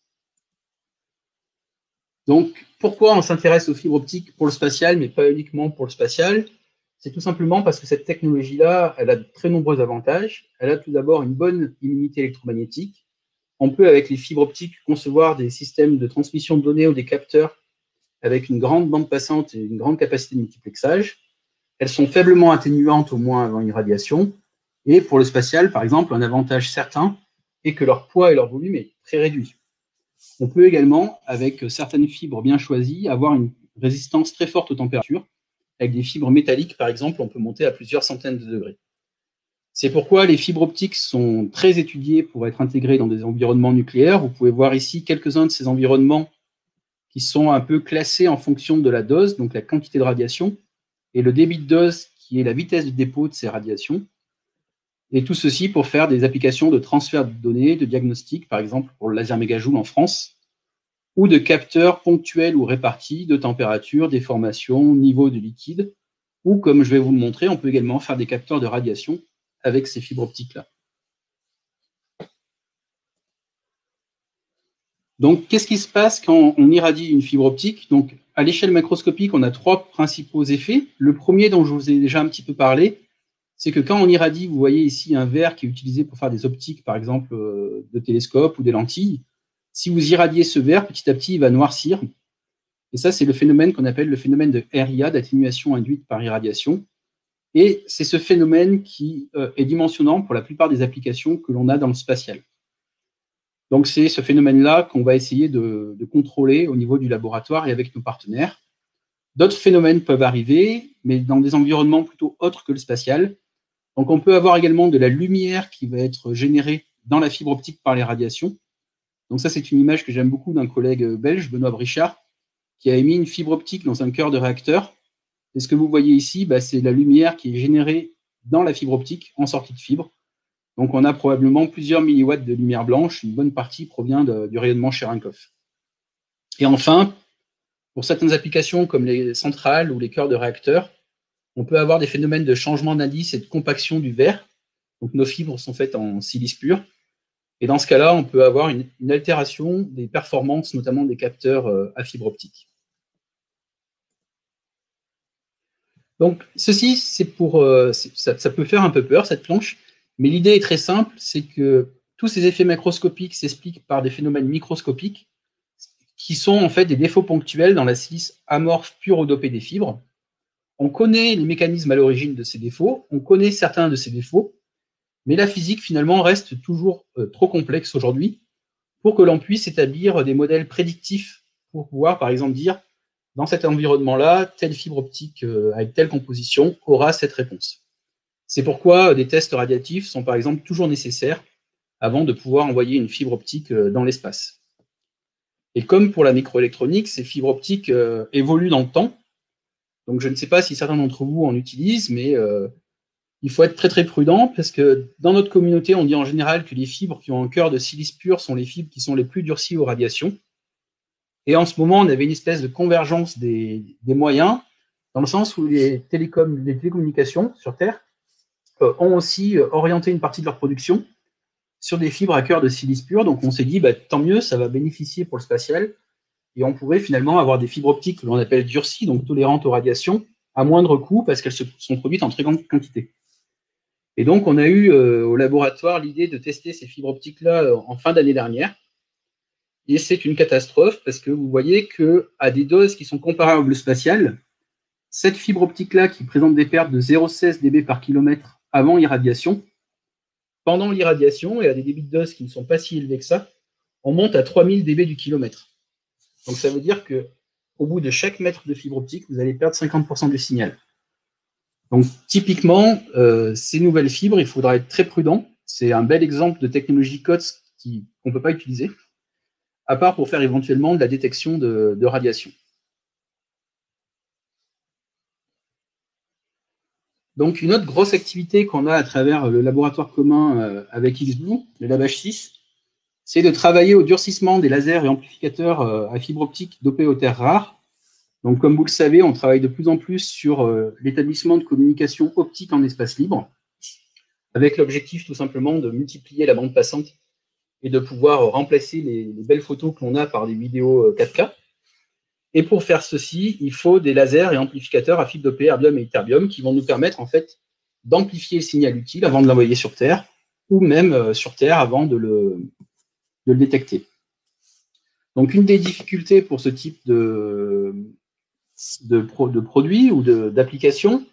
Donc, pourquoi on s'intéresse aux fibres optiques pour le spatial, mais pas uniquement pour le spatial? C'est tout simplement parce que cette technologie-là, elle a de très nombreux avantages. Elle a tout d'abord une bonne immunité électromagnétique. On peut, avec les fibres optiques, concevoir des systèmes de transmission de données ou des capteurs avec une grande bande passante et une grande capacité de multiplexage. Elles sont faiblement atténuantes, au moins avant une radiation. Et pour le spatial, par exemple, un avantage certain est que leur poids et leur volume est très réduit. On peut également, avec certaines fibres bien choisies, avoir une résistance très forte aux températures. Avec des fibres métalliques, par exemple, on peut monter à plusieurs centaines de degrés. C'est pourquoi les fibres optiques sont très étudiées pour être intégrées dans des environnements nucléaires. Vous pouvez voir ici quelques-uns de ces environnements qui sont un peu classés en fonction de la dose, donc la quantité de radiation, et le débit de dose, qui est la vitesse de dépôt de ces radiations. Et tout ceci pour faire des applications de transfert de données, de diagnostic, par exemple pour le laser mégajoule en France, ou de capteurs ponctuels ou répartis de température, déformation, niveau de liquide, ou comme je vais vous le montrer, on peut également faire des capteurs de radiation avec ces fibres optiques-là. Donc, qu'est-ce qui se passe quand on irradie une fibre optique? Donc, à l'échelle macroscopique, on a trois principaux effets. Le premier, dont je vous ai déjà un petit peu parlé, c'est que quand on irradie, vous voyez ici un verre qui est utilisé pour faire des optiques, par exemple, de télescopes ou des lentilles. Si vous irradiez ce verre, petit à petit, il va noircir. Et ça, c'est le phénomène qu'on appelle le phénomène de RIA, d'atténuation induite par irradiation. Et c'est ce phénomène qui est dimensionnant pour la plupart des applications que l'on a dans le spatial. Donc, c'est ce phénomène-là qu'on va essayer de contrôler au niveau du laboratoire et avec nos partenaires. D'autres phénomènes peuvent arriver, mais dans des environnements plutôt autres que le spatial. Donc, on peut avoir également de la lumière qui va être générée dans la fibre optique par les radiations. Donc, ça, c'est une image que j'aime beaucoup d'un collègue belge, Benoît Brichard, qui a émis une fibre optique dans un cœur de réacteur. Et ce que vous voyez ici, c'est la lumière qui est générée dans la fibre optique en sortie de fibre. Donc, on a probablement plusieurs milliwatts de lumière blanche. Une bonne partie provient du rayonnement Cherenkov. Et enfin, pour certaines applications comme les centrales ou les cœurs de réacteurs, on peut avoir des phénomènes de changement d'indice et de compaction du verre. Donc, nos fibres sont faites en silice pur. Et dans ce cas-là, on peut avoir une altération des performances, notamment des capteurs à fibre optique. Donc, ceci, c'est pour, ça peut faire un peu peur, cette planche, mais l'idée est très simple, c'est que tous ces effets macroscopiques s'expliquent par des phénomènes microscopiques qui sont en fait des défauts ponctuels dans la silice amorphe pure ou dopée des fibres. On connaît les mécanismes à l'origine de ces défauts, on connaît certains de ces défauts, mais la physique, finalement, reste toujours trop complexe aujourd'hui pour que l'on puisse établir des modèles prédictifs pour pouvoir, par exemple, dire dans cet environnement-là, telle fibre optique avec telle composition aura cette réponse. C'est pourquoi des tests radiatifs sont, par exemple, toujours nécessaires avant de pouvoir envoyer une fibre optique dans l'espace. Et comme pour la microélectronique, ces fibres optiques évoluent dans le temps. Donc, je ne sais pas si certains d'entre vous en utilisent, mais il faut être très très prudent parce que dans notre communauté, on dit en général que les fibres qui ont un cœur de silice pur sont les fibres qui sont les plus durcies aux radiations. Et en ce moment, on avait une espèce de convergence des moyens, dans le sens où les télécommunications sur Terre ont aussi orienté une partie de leur production sur des fibres à cœur de silice pur. Donc on s'est dit, bah, tant mieux, ça va bénéficier pour le spatial. Et on pourrait finalement avoir des fibres optiques que l'on appelle durcies, donc tolérantes aux radiations, à moindre coût parce qu'elles sont produites en très grande quantité. Et donc on a eu au laboratoire l'idée de tester ces fibres optiques-là en fin d'année dernière. Et c'est une catastrophe parce que vous voyez qu'à des doses qui sont comparables au spatial, cette fibre optique-là qui présente des pertes de 0,16 dB par kilomètre avant irradiation, pendant l'irradiation et à des débits de dose qui ne sont pas si élevés que ça, on monte à 3000 dB du kilomètre. Donc ça veut dire qu'au bout de chaque mètre de fibre optique, vous allez perdre 50% du signal. Donc typiquement, ces nouvelles fibres, il faudra être très prudent. C'est un bel exemple de technologie COTS qu'on ne peut pas utiliser, à part pour faire éventuellement de la détection de radiation. Donc, une autre grosse activité qu'on a à travers le laboratoire commun avec XBlue, le LabH6, c'est de travailler au durcissement des lasers et amplificateurs à fibre optique dopés aux terres rares. Donc, comme vous le savez, on travaille de plus en plus sur l'établissement de communication optique en espace libre, avec l'objectif tout simplement de multiplier la bande passante et de pouvoir remplacer les belles photos que l'on a par des vidéos 4K. Et pour faire ceci, il faut des lasers et amplificateurs à fibre dopée erbium et ytterbium qui vont nous permettre en fait d'amplifier le signal utile avant de l'envoyer sur Terre, ou même sur Terre avant de le détecter. Donc une des difficultés pour ce type de produit ou d'application,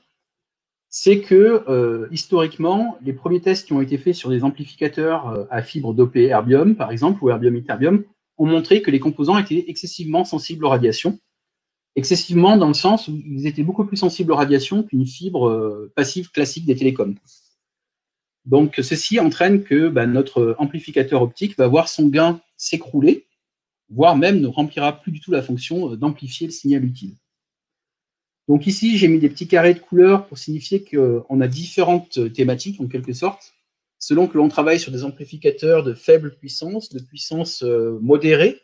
c'est que historiquement, les premiers tests qui ont été faits sur des amplificateurs à fibre dopée erbium, par exemple, ou erbium-ytterbium, ont montré que les composants étaient excessivement sensibles aux radiations. Excessivement dans le sens où ils étaient beaucoup plus sensibles aux radiations qu'une fibre passive classique des télécoms. Donc ceci entraîne que notre amplificateur optique va voir son gain s'écrouler, voire même ne remplira plus du tout la fonction d'amplifier le signal utile. Donc ici, j'ai mis des petits carrés de couleurs pour signifier qu'on a différentes thématiques, en quelque sorte, selon que l'on travaille sur des amplificateurs de faible puissance, de puissance modérée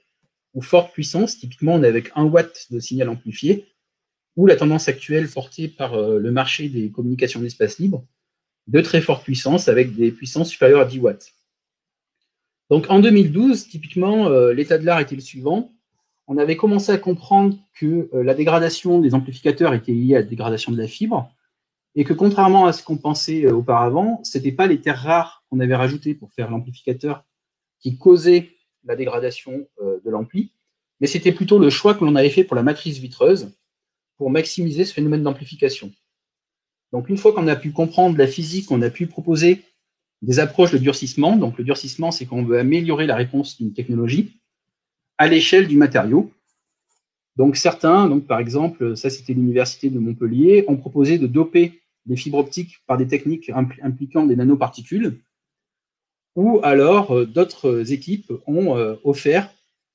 ou forte puissance. Typiquement, on est avec 1 watt de signal amplifié, ou la tendance actuelle portée par le marché des communications d'espace libre, de très forte puissance avec des puissances supérieures à 10 watts. Donc en 2012, typiquement, l'état de l'art était le suivant. On avait commencé à comprendre que la dégradation des amplificateurs était liée à la dégradation de la fibre, et que contrairement à ce qu'on pensait auparavant, ce n'était pas les terres rares qu'on avait rajoutées pour faire l'amplificateur qui causaient la dégradation de l'ampli, mais c'était plutôt le choix que l'on avait fait pour la matrice vitreuse pour maximiser ce phénomène d'amplification. Donc une fois qu'on a pu comprendre la physique, on a pu proposer des approches de durcissement. Donc le durcissement, c'est qu'on veut améliorer la réponse d'une technologie à l'échelle du matériau. Donc certains, par exemple, ça c'était l'université de Montpellier, ont proposé de doper des fibres optiques par des techniques impliquant des nanoparticules, ou alors d'autres équipes ont offert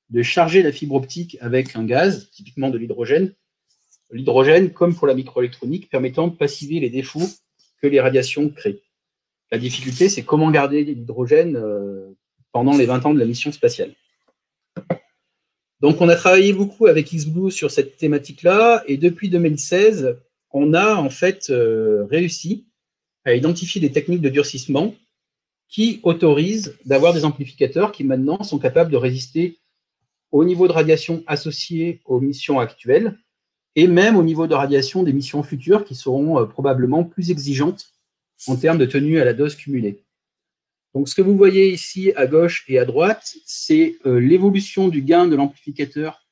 de charger la fibre optique avec un gaz, typiquement de l'hydrogène. L'hydrogène, comme pour la microélectronique, permettant de passiver les défauts que les radiations créent. La difficulté, c'est comment garder l'hydrogène pendant les 20 ans de la mission spatiale. Donc, on a travaillé beaucoup avec XBlue sur cette thématique-là, et depuis 2016, on a en fait réussi à identifier des techniques de durcissement qui autorisent d'avoir des amplificateurs qui maintenant sont capables de résister au niveau de radiation associé aux missions actuelles, et même au niveau de radiation des missions futures qui seront probablement plus exigeantes en termes de tenue à la dose cumulée. Donc, ce que vous voyez ici à gauche et à droite, c'est l'évolution du gain de l'amplificateur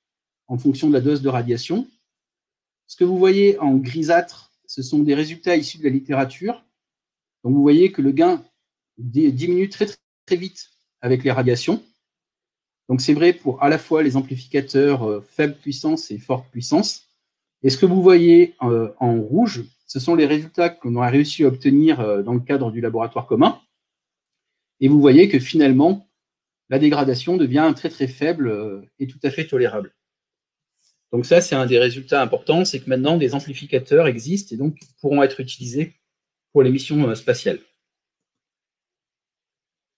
en fonction de la dose de radiation. Ce que vous voyez en grisâtre, ce sont des résultats issus de la littérature. Donc, vous voyez que le gain diminue très, très, très vite avec les radiations. Donc, c'est vrai pour à la fois les amplificateurs faible puissance et forte puissance. Et ce que vous voyez en rouge, ce sont les résultats qu'on a réussi à obtenir dans le cadre du laboratoire commun. Et vous voyez que finalement, la dégradation devient très très faible et tout à fait tolérable. Donc ça, c'est un des résultats importants, c'est que maintenant, des amplificateurs existent et donc pourront être utilisés pour les missions spatiales.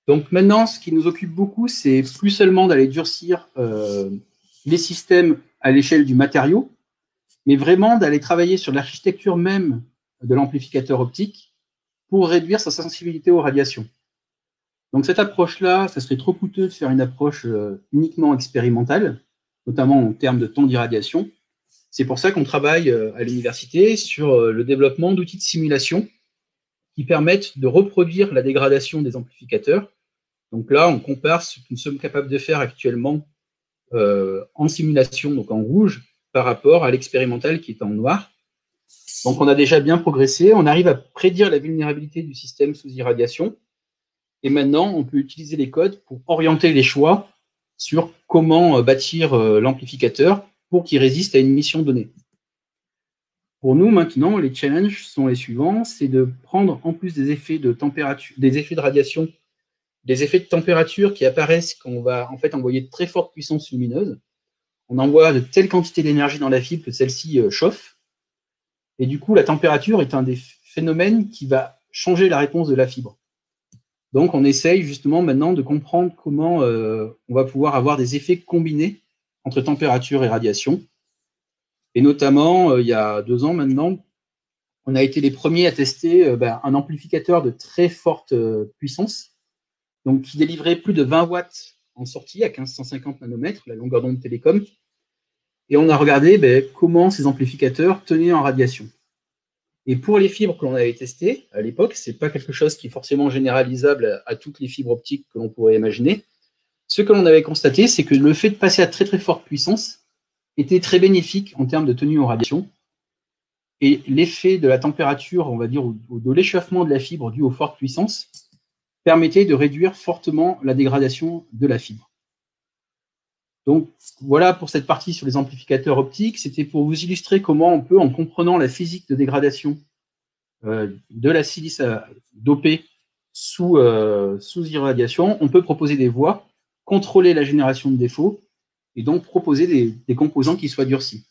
Donc maintenant, ce qui nous occupe beaucoup, c'est plus seulement d'aller durcir les systèmes à l'échelle du matériau, mais vraiment d'aller travailler sur l'architecture même de l'amplificateur optique pour réduire sa sensibilité aux radiations. Donc cette approche-là, ça serait trop coûteux de faire une approche uniquement expérimentale, notamment en termes de temps d'irradiation. C'est pour ça qu'on travaille à l'université sur le développement d'outils de simulation qui permettent de reproduire la dégradation des amplificateurs. Donc là, on compare ce que nous sommes capables de faire actuellement en simulation, donc en rouge, par rapport à l'expérimental qui est en noir. Donc on a déjà bien progressé, on arrive à prédire la vulnérabilité du système sous irradiation, et maintenant on peut utiliser les codes pour orienter les choix sur comment bâtir l'amplificateur pour qu'il résiste à une mission donnée. Pour nous maintenant, les challenges sont les suivants, c'est de prendre en plus des effets de température, des effets de radiation, des effets de température qui apparaissent quand on va en fait envoyer de très fortes puissances lumineuses. On envoie de telles quantités d'énergie dans la fibre que celle-ci chauffe. Et du coup, la température est un des phénomènes qui va changer la réponse de la fibre. Donc, on essaye justement maintenant de comprendre comment on va pouvoir avoir des effets combinés entre température et radiation. Et notamment, il y a 2 ans maintenant, on a été les premiers à tester un amplificateur de très forte puissance, donc qui délivrait plus de 20 watts en sortie à 1550 nanomètres, la longueur d'onde télécom. Et on a regardé comment ces amplificateurs tenaient en radiation. Et pour les fibres que l'on avait testées à l'époque, ce n'est pas quelque chose qui est forcément généralisable à toutes les fibres optiques que l'on pourrait imaginer. Ce que l'on avait constaté, c'est que le fait de passer à très très forte puissance était très bénéfique en termes de tenue aux radiations. Et l'effet de la température, on va dire, ou de l'échauffement de la fibre dû aux fortes puissances, permettait de réduire fortement la dégradation de la fibre. Donc voilà pour cette partie sur les amplificateurs optiques. C'était pour vous illustrer comment on peut, en comprenant la physique de dégradation de la silice dopée sous irradiation, on peut proposer des voies, contrôler la génération de défauts et donc proposer des composants qui soient durcis.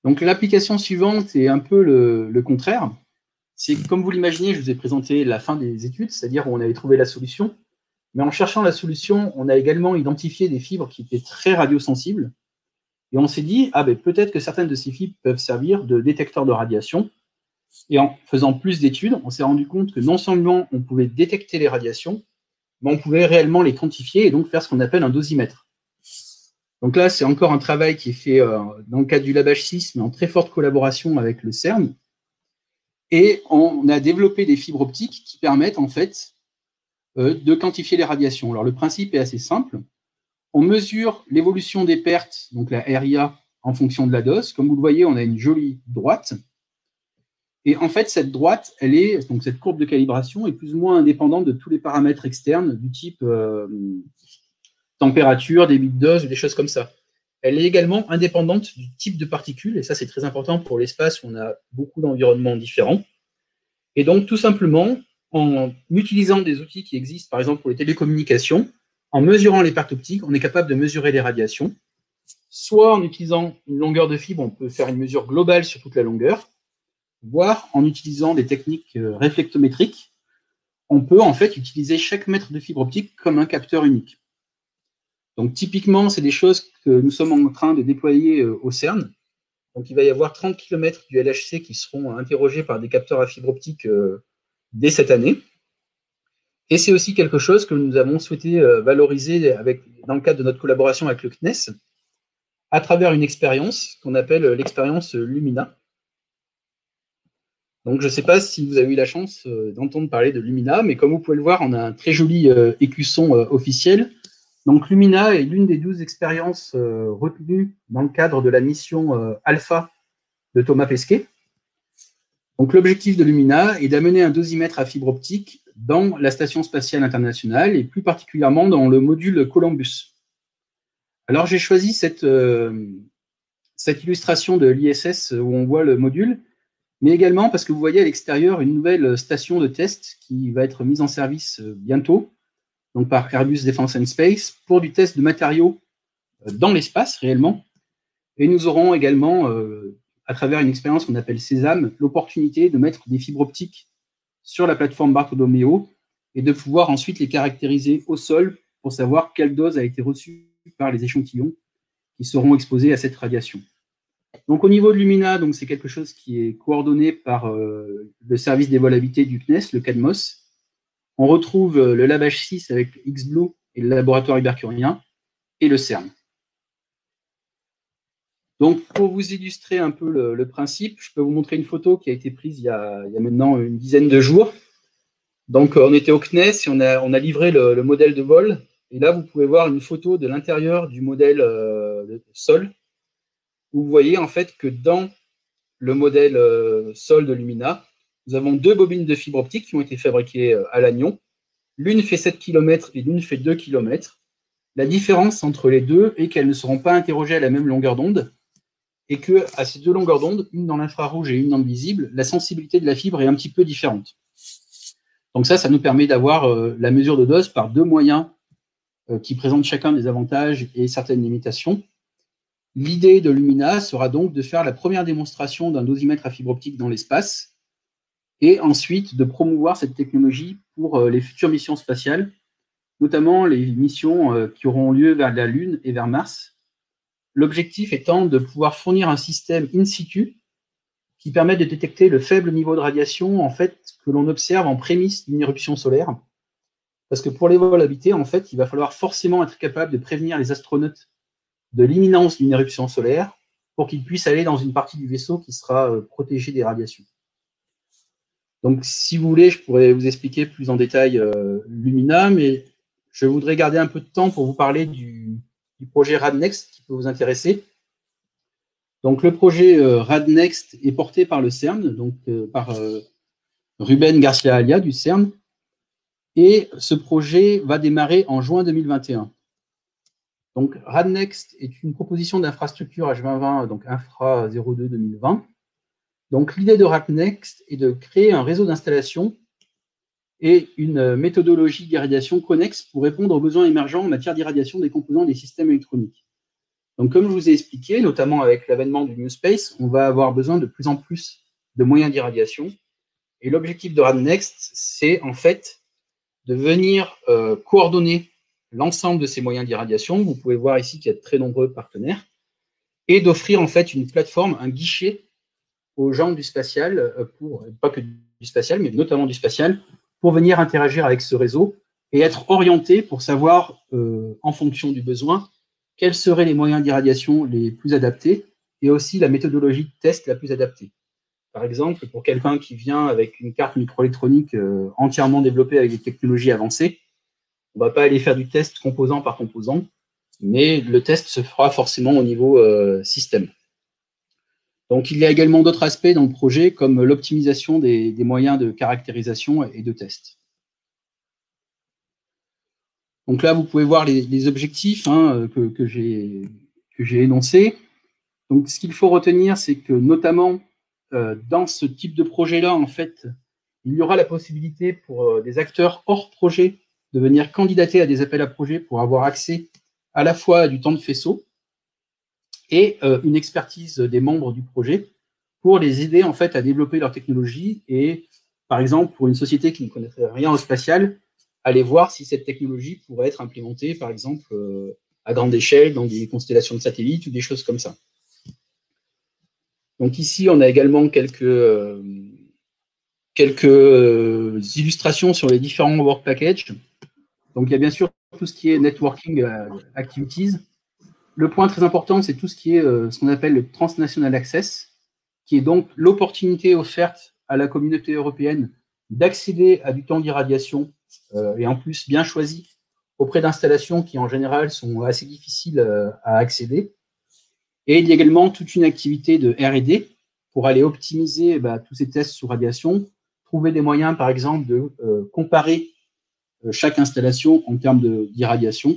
Donc l'application suivante est un peu le contraire. C'est comme vous l'imaginez, je vous ai présenté la fin des études, c'est-à-dire où on avait trouvé la solution. Mais en cherchant la solution, on a également identifié des fibres qui étaient très radiosensibles. Et on s'est dit, peut-être que certaines de ces fibres peuvent servir de détecteurs de radiation. Et en faisant plus d'études, on s'est rendu compte que non seulement on pouvait détecter les radiations, mais on pouvait réellement les quantifier et donc faire ce qu'on appelle un dosimètre. Donc là, c'est encore un travail qui est fait dans le cadre du Lab H6, mais en très forte collaboration avec le CERN. Et on a développé des fibres optiques qui permettent en fait de quantifier les radiations. Alors, le principe est assez simple. On mesure l'évolution des pertes, donc la RIA, en fonction de la dose. Comme vous le voyez, on a une jolie droite. Et en fait, cette droite, donc cette courbe de calibration est plus ou moins indépendante de tous les paramètres externes du type température, débit de dose, des choses comme ça. Elle est également indépendante du type de particules, et ça, c'est très important pour l'espace où on a beaucoup d'environnements différents. Et donc, tout simplement, en utilisant des outils qui existent, par exemple pour les télécommunications, en mesurant les pertes optiques, on est capable de mesurer les radiations. Soit en utilisant une longueur de fibre, on peut faire une mesure globale sur toute la longueur, voire en utilisant des techniques réflectométriques, on peut en fait utiliser chaque mètre de fibre optique comme un capteur unique. Donc typiquement, c'est des choses que nous sommes en train de déployer au CERN. Donc il va y avoir 30 km du LHC qui seront interrogés par des capteurs à fibre optique dès cette année. Et c'est aussi quelque chose que nous avons souhaité valoriser dans le cadre de notre collaboration avec le CNES, à travers une expérience qu'on appelle l'expérience Lumina. Donc je ne sais pas si vous avez eu la chance d'entendre parler de Lumina, mais comme vous pouvez le voir, on a un très joli écusson officiel. Donc Lumina est l'une des 12 expériences retenues dans le cadre de la mission Alpha de Thomas Pesquet. Donc l'objectif de Lumina est d'amener un dosimètre à fibre optique dans la Station spatiale internationale et plus particulièrement dans le module Columbus. Alors j'ai choisi cette illustration de l'ISS où on voit le module, mais également parce que vous voyez à l'extérieur une nouvelle station de test qui va être mise en service bientôt, donc par Airbus Defence and Space, pour du test de matériaux dans l'espace réellement. Et nous aurons également, à travers une expérience qu'on appelle Sésame, l'opportunité de mettre des fibres optiques sur la plateforme Bartolomeo et de pouvoir ensuite les caractériser au sol pour savoir quelle dose a été reçue par les échantillons qui seront exposés à cette radiation. Donc au niveau de Lumina, c'est quelque chose qui est coordonné par le service des vols habités du CNES, le CADMOS. On retrouve le Lab H6 avec XBLUE et le laboratoire ibercurien et le CERN. Donc, pour vous illustrer un peu le principe, je peux vous montrer une photo qui a été prise il y a maintenant une dizaine de jours. Donc, on était au CNES et on a livré le modèle de vol. Et là, vous pouvez voir une photo de l'intérieur du modèle de sol, où vous voyez en fait que dans le modèle sol de Lumina, nous avons 2 bobines de fibre optique qui ont été fabriquées à Lannion. L'une fait 7 km et l'une fait 2 km. La différence entre les deux est qu'elles ne seront pas interrogées à la même longueur d'onde et qu'à ces 2 longueurs d'onde, une dans l'infrarouge et une dans le visible, la sensibilité de la fibre est un petit peu différente. Donc ça nous permet d'avoir la mesure de dose par 2 moyens qui présentent chacun des avantages et certaines limitations. L'idée de Lumina sera donc de faire la première démonstration d'un dosimètre à fibre optique dans l'espace et ensuite de promouvoir cette technologie pour les futures missions spatiales, notamment les missions qui auront lieu vers la Lune et vers Mars. L'objectif étant de pouvoir fournir un système in situ qui permet de détecter le faible niveau de radiation en fait, que l'on observe en prémisse d'une éruption solaire. Parce que pour les vols habités, en fait, il va falloir forcément être capable de prévenir les astronautes de l'imminence d'une éruption solaire pour qu'ils puissent aller dans une partie du vaisseau qui sera protégée des radiations. Donc, si vous voulez, je pourrais vous expliquer plus en détail Lumina, mais je voudrais garder un peu de temps pour vous parler du projet RadNext qui peut vous intéresser. Donc, le projet RadNext est porté par le CERN, donc par Ruben Garcia-Alia du CERN, et ce projet va démarrer en juin 2021. Donc, RadNext est une proposition d'infrastructure H2020, donc Infra 02 2020. Donc, l'idée de RadNext est de créer un réseau d'installation et une méthodologie d'irradiation connexe pour répondre aux besoins émergents en matière d'irradiation des composants des systèmes électroniques. Donc, comme je vous ai expliqué, notamment avec l'avènement du New Space, on va avoir besoin de plus en plus de moyens d'irradiation. Et l'objectif de RadNext, c'est en fait de venir coordonner l'ensemble de ces moyens d'irradiation. Vous pouvez voir ici qu'il y a de très nombreux partenaires et d'offrir en fait une plateforme, un guichet aux gens du spatial, pas que du spatial, mais notamment du spatial, pour venir interagir avec ce réseau et être orienté pour savoir, en fonction du besoin, quels seraient les moyens d'irradiation les plus adaptés et aussi la méthodologie de test la plus adaptée. Par exemple, pour quelqu'un qui vient avec une carte microélectronique entièrement développée avec des technologies avancées, on ne va pas aller faire du test composant par composant, mais le test se fera forcément au niveau système. Donc, il y a également d'autres aspects dans le projet, comme l'optimisation des moyens de caractérisation et de test. Donc là, vous pouvez voir les objectifs que j'ai énoncés. Donc, ce qu'il faut retenir, c'est que notamment dans ce type de projet-là, en fait, il y aura la possibilité pour des acteurs hors projet de venir candidater à des appels à projets pour avoir accès à la fois à du temps de faisceau et une expertise des membres du projet pour les aider en fait à développer leur technologie et, par exemple, pour une société qui ne connaîtrait rien au spatial, aller voir si cette technologie pourrait être implémentée, par exemple, à grande échelle dans des constellations de satellites ou des choses comme ça. Donc ici, on a également quelques illustrations sur les différents work packages. Donc il y a bien sûr tout ce qui est networking activities. Le point très important, c'est tout ce qui est ce qu'on appelle le transnational access, qui est donc l'opportunité offerte à la communauté européenne d'accéder à du temps d'irradiation et en plus bien choisi auprès d'installations qui en général sont assez difficiles à accéder. Et il y a également toute une activité de R&D pour aller optimiser tous ces tests sous radiation, trouver des moyens, par exemple, de comparer chaque installation en termes d'irradiation.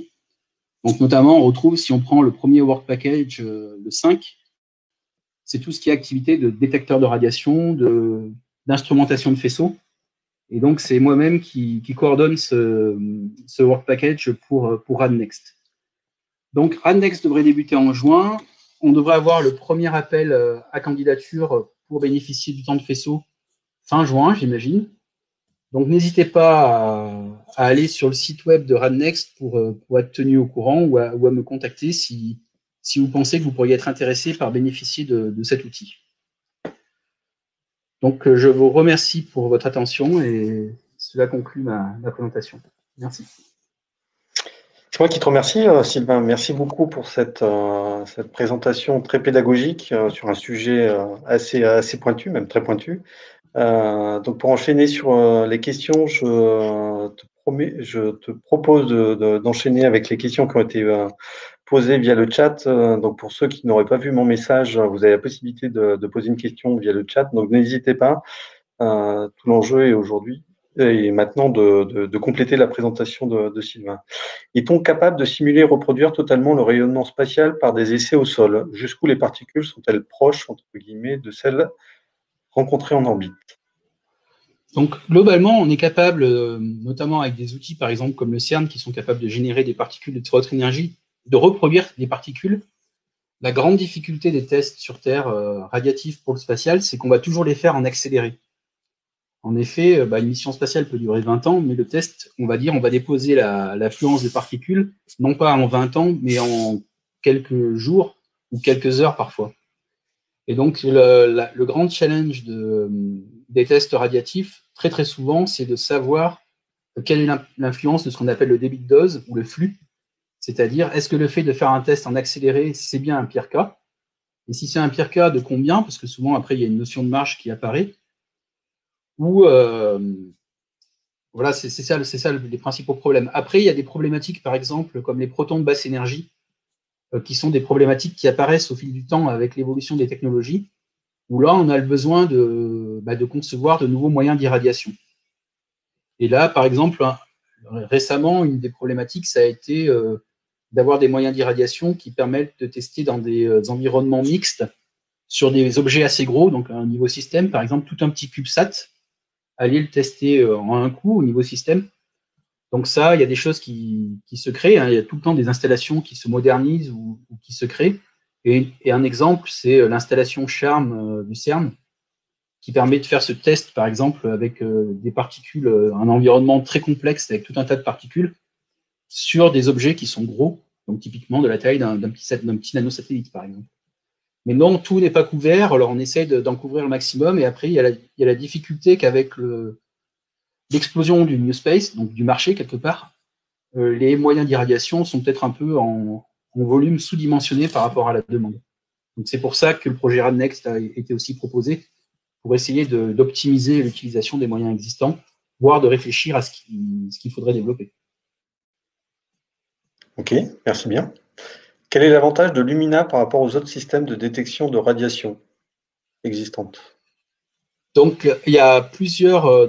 Donc, notamment, on retrouve, si on prend le premier work package, le 5, c'est tout ce qui est activité de détecteur de radiation, d'instrumentation de faisceaux. Et donc, c'est moi-même qui coordonne ce work package pour RadNext. Donc, RadNext devrait débuter en juin. on devrait avoir le premier appel à candidature pour bénéficier du temps de faisceau fin juin, j'imagine. Donc, n'hésitez pas à aller sur le site web de RadNext pour être tenu au courant ou à me contacter si vous pensez que vous pourriez être intéressé par bénéficier de cet outil. Donc, je vous remercie pour votre attention et cela conclut ma présentation. Merci. C'est moi qui te remercie, Sylvain. Merci beaucoup pour cette présentation très pédagogique sur un sujet assez pointu, même très pointu. Donc, pour enchaîner sur les questions, je te propose d'enchaîner avec les questions qui ont été posées via le chat. Donc, pour ceux qui n'auraient pas vu mon message, vous avez la possibilité de poser une question via le chat. Donc, n'hésitez pas. Tout l'enjeu est aujourd'hui et maintenant de compléter la présentation de Sylvain. Est-on capable de simuler et reproduire totalement le rayonnement spatial par des essais au sol? Jusqu'où les particules sont-elles proches, entre guillemets, de celles rencontrées en orbite? Donc, globalement, on est capable, notamment avec des outils, par exemple, comme le CERN, qui sont capables de générer des particules de très haute énergie, de reproduire des particules. La grande difficulté des tests sur Terre radiatifs pour le spatial, c'est qu'on va toujours les faire en accéléré. En effet, une mission spatiale peut durer 20 ans, mais le test, on va déposer l'affluence des particules, non pas en 20 ans, mais en quelques jours ou quelques heures parfois. Et donc, le grand challenge des tests radiatifs, très très souvent, c'est de savoir quelle est l'influence de ce qu'on appelle le débit de dose ou le flux. C'est-à-dire, est-ce que le fait de faire un test en accéléré, c'est bien un pire cas? Et si c'est un pire cas, de combien? Parce que souvent, après, il y a une notion de marge qui apparaît. Ou, voilà, c'est ça les principaux problèmes. Après, il y a des problématiques, par exemple, comme les protons de basse énergie, qui sont des problématiques qui apparaissent au fil du temps avec l'évolution des technologies, où là, on a le besoin de concevoir de nouveaux moyens d'irradiation. Et là, par exemple, récemment, une des problématiques, ça a été d'avoir des moyens d'irradiation qui permettent de tester dans des environnements mixtes sur des objets assez gros, donc à un niveau système, par exemple, tout un petit CubeSat, aller le tester en un coup au niveau système. Donc ça, il y a des choses qui se créent, hein. Il y a tout le temps des installations qui se modernisent ou qui se créent. Et un exemple, c'est l'installation CHARMM du CERN, qui permet de faire ce test, par exemple, avec des particules, un environnement très complexe avec tout un tas de particules, sur des objets qui sont gros, donc typiquement de la taille d'un petit nanosatellite, par exemple. Mais non, tout n'est pas couvert, alors on essaie d'en couvrir le maximum, et après, il y a la difficulté qu'avec l'explosion du New Space, donc du marché quelque part, les moyens d'irradiation sont peut-être un peu en volume sous-dimensionné par rapport à la demande. Donc c'est pour ça que le projet RadNext a été aussi proposé, pour essayer d'optimiser l'utilisation des moyens existants, voire de réfléchir à ce qu'il faudrait développer. Ok, merci bien. Quel est l'avantage de Lumina par rapport aux autres systèmes de détection de radiation existantes? Donc, il y a plusieurs,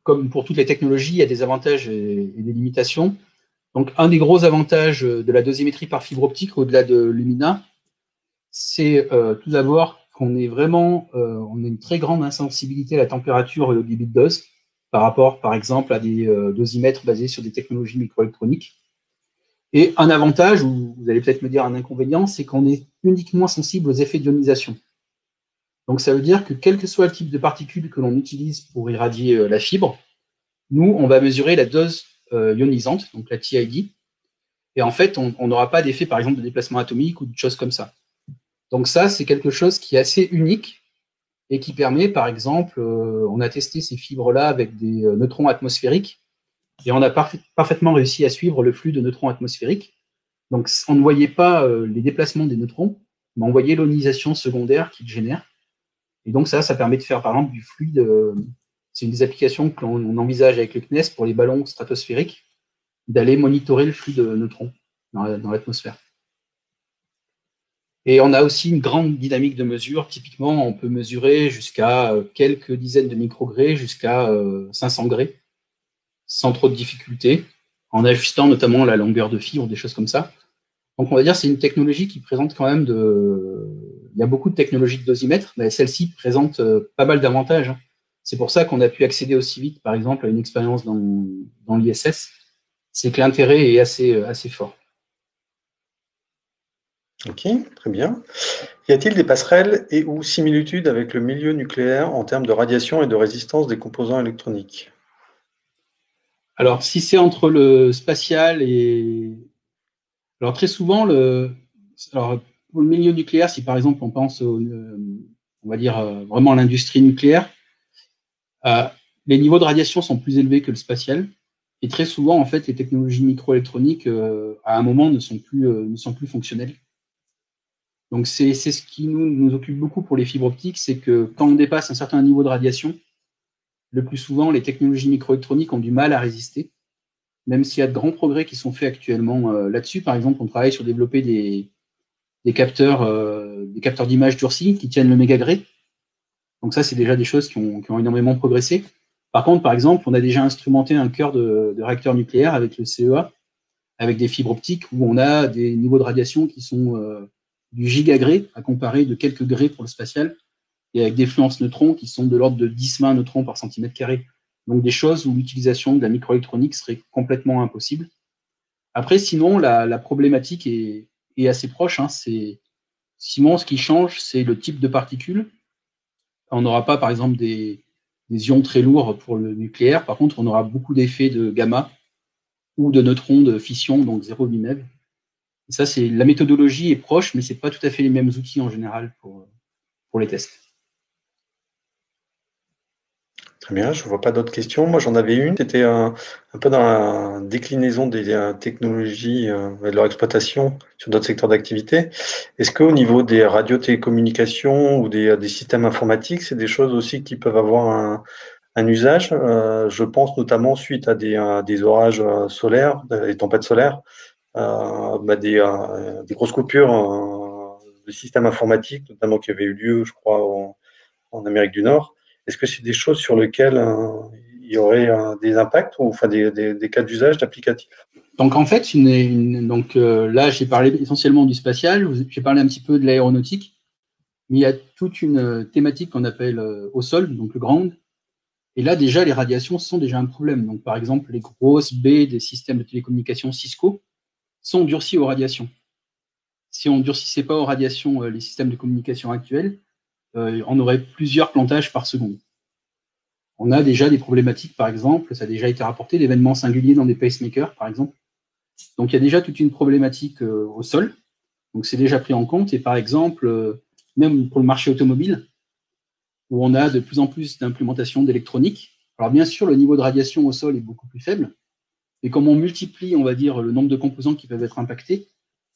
comme pour toutes les technologies, il y a des avantages et des limitations. Donc, un des gros avantages de la dosimétrie par fibre optique au-delà de Lumina, c'est tout d'abord qu'on est vraiment, on a une très grande insensibilité à la température et au débit de dose par rapport, par exemple, à des dosimètres basés sur des technologies microélectroniques. Et un avantage, ou vous allez peut-être me dire un inconvénient, c'est qu'on est uniquement sensible aux effets d'ionisation. Donc ça veut dire que quel que soit le type de particules que l'on utilise pour irradier la fibre, nous, on va mesurer la dose ionisante, donc la TID, et en fait, on n'aura pas d'effet, par exemple, de déplacement atomique ou de choses comme ça. Donc ça, c'est quelque chose qui est assez unique et qui permet, par exemple, on a testé ces fibres-là avec des neutrons atmosphériques, et on a parfaitement réussi à suivre le flux de neutrons atmosphériques. Donc, on ne voyait pas les déplacements des neutrons, mais on voyait l'ionisation secondaire qu'ils génèrent. Et donc, ça permet de faire, par exemple, du fluide. C'est une des applications que l'on envisage avec le CNES pour les ballons stratosphériques, d'aller monitorer le flux de neutrons dans l'atmosphère. Et on a aussi une grande dynamique de mesure. Typiquement, on peut mesurer jusqu'à quelques dizaines de microgrés, jusqu'à 500 grés, sans trop de difficultés, en ajustant notamment la longueur de fibre, des choses comme ça. Donc, on va dire que c'est une technologie qui présente quand même Il y a beaucoup de technologies de dosimètre, mais celle-ci présente pas mal d'avantages. C'est pour ça qu'on a pu accéder aussi vite, par exemple, à une expérience dans l'ISS. C'est que l'intérêt est assez fort. Ok, très bien. Y a-t-il des passerelles et ou similitudes avec le milieu nucléaire en termes de radiation et de résistance des composants électroniques? Alors, si c'est entre le spatial et... Alors, très souvent, alors, pour le milieu nucléaire, si par exemple on pense on va dire vraiment à l'industrie nucléaire, euh, les niveaux de radiation sont plus élevés que le spatial. Et très souvent, en fait, les technologies microélectroniques, à un moment, ne sont plus fonctionnelles. Donc, c'est ce qui nous occupe beaucoup pour les fibres optiques, c'est que quand on dépasse un certain niveau de radiation, le plus souvent, les technologies microélectroniques ont du mal à résister, même s'il y a de grands progrès qui sont faits actuellement là-dessus. Par exemple, on travaille sur développer des capteurs d'image durcis qui tiennent le mégagré. Donc ça, c'est déjà des choses qui ont énormément progressé. Par contre, par exemple, on a déjà instrumenté un cœur de réacteur nucléaire avec le CEA, avec des fibres optiques où on a des niveaux de radiation qui sont du gigagré à comparer de quelques grés pour le spatial, et avec des fluences neutrons qui sont de l'ordre de 10 neutrons par centimètre carré. Donc des choses où l'utilisation de la microélectronique serait complètement impossible. Après, sinon, la problématique est assez proche. Hein. Sinon, ce qui change, c'est le type de particules. On n'aura pas, par exemple, des ions très lourds pour le nucléaire. Par contre, on aura beaucoup d'effets de gamma ou de neutrons de fission, donc 0,8 MeV. Et ça, la méthodologie est proche, mais ce n'est pas tout à fait les mêmes outils en général pour les tests. Très bien, je ne vois pas d'autres questions. Moi, j'en avais une. C'était un peu dans la déclinaison des technologies et de leur exploitation sur d'autres secteurs d'activité. Est-ce qu'au niveau des radiotélécommunications ou des systèmes informatiques, c'est des choses aussi qui peuvent avoir un usage? Je pense notamment suite à des orages solaires, des tempêtes solaires, des grosses coupures de systèmes informatiques, notamment qui avaient eu lieu, je crois, en Amérique du Nord. Est-ce que c'est des choses sur lesquelles il y aurait des impacts ou enfin des cas d'usage d'applicatifs? Donc en fait, là, j'ai parlé essentiellement du spatial, j'ai parlé un petit peu de l'aéronautique, mais il y a toute une thématique qu'on appelle au sol, donc le ground. Et là, déjà, les radiations sont déjà un problème. Donc par exemple, les grosses baies des systèmes de télécommunications Cisco sont durcies aux radiations. Si on ne durcissait pas aux radiations les systèmes de communication actuels, on aurait plusieurs plantages par seconde. On a déjà des problématiques, par exemple, ça a déjà été rapporté, l'événement singulier dans des pacemakers, par exemple. Donc il y a déjà toute une problématique au sol. Donc c'est déjà pris en compte. Et par exemple, même pour le marché automobile, où on a de plus en plus d'implémentation d'électronique. Alors bien sûr, le niveau de radiation au sol est beaucoup plus faible. Et comme on multiplie, on va dire, le nombre de composants qui peuvent être impactés,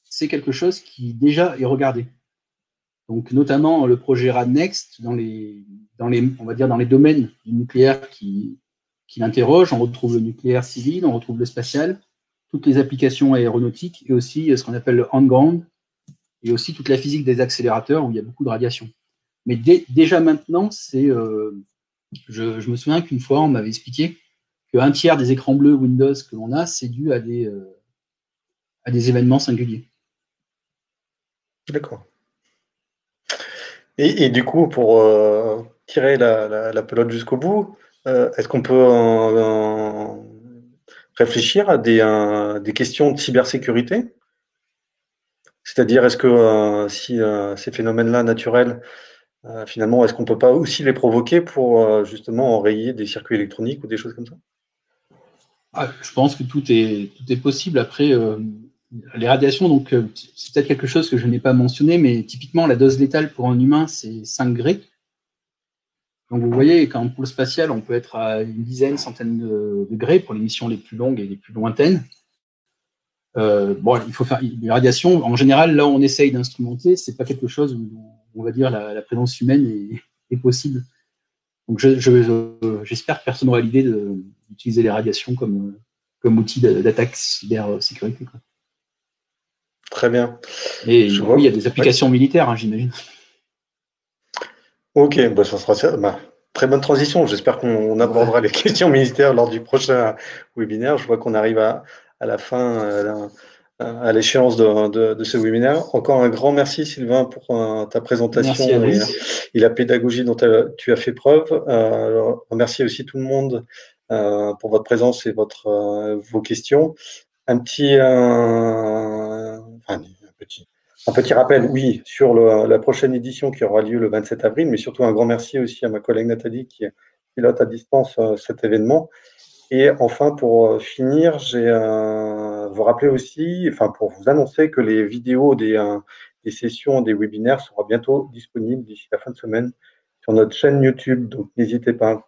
c'est quelque chose qui déjà est regardé. Donc notamment le projet RadNext on va dire dans les domaines du nucléaire qui l'interrogent. On retrouve le nucléaire civil, on retrouve le spatial, toutes les applications aéronautiques et aussi ce qu'on appelle le on-ground et aussi toute la physique des accélérateurs où il y a beaucoup de radiation. Mais déjà maintenant, je me souviens qu'une fois on m'avait expliqué qu'un tiers des écrans bleus Windows que l'on a, c'est dû à des événements singuliers. D'accord. Et du coup, pour tirer la pelote jusqu'au bout, est-ce qu'on peut réfléchir à des questions de cybersécurité? C'est-à-dire, est-ce que si ces phénomènes-là naturels, finalement, est-ce qu'on peut pas aussi les provoquer pour justement enrayer des circuits électroniques ou des choses comme ça? Je pense que tout est possible. Après, les radiations, donc c'est peut-être quelque chose que je n'ai pas mentionné, mais typiquement la dose létale pour un humain, c'est 5 Gray. Donc vous voyez, quand pour le spatial, on peut être à une dizaine, centaine de degrés pour les missions les plus longues et les plus lointaines. Il faut faire les radiations. En général, là où on essaye d'instrumenter, c'est pas quelque chose où on va dire la présence humaine est possible. Donc j'espère que personne n'aura l'idée d'utiliser les radiations comme outil d'attaque cybersécurité. Très bien. Et Je oui, il y a vois. des Oui. applications militaires, hein, j'imagine. Ok, bah, ça sera ça. Bah, très bonne transition. J'espère qu'on Voilà. abordera les questions ministères lors du prochain webinaire. Je vois qu'on arrive à la fin, à l'échéance de ce webinaire. Encore un grand merci, Sylvain, pour ta Merci à présentation vous. et la pédagogie dont tu as fait preuve. Remercier aussi tout le monde pour votre présence et vos questions. Un petit, enfin, un petit. Un petit rappel, oui, sur la prochaine édition qui aura lieu le 27 avril, mais surtout un grand merci aussi à ma collègue Nathalie qui pilote à distance cet événement. Et enfin, pour finir, j'ai vous rappeler aussi, enfin pour vous annoncer que les vidéos des sessions, des webinaires seront bientôt disponibles d'ici la fin de semaine sur notre chaîne YouTube. Donc n'hésitez pas.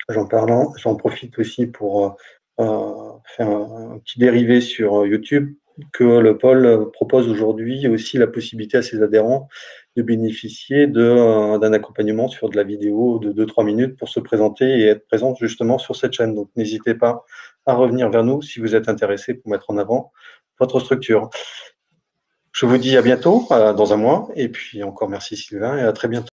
J'en profite aussi pour faire un petit dérivé sur YouTube que le pôle propose aujourd'hui aussi la possibilité à ses adhérents de bénéficier d'un accompagnement sur de la vidéo de 2-3 minutes pour se présenter et être présent justement sur cette chaîne. Donc n'hésitez pas à revenir vers nous si vous êtes intéressé pour mettre en avant votre structure. Je vous dis à bientôt, dans un mois, et puis encore merci Sylvain, et à très bientôt.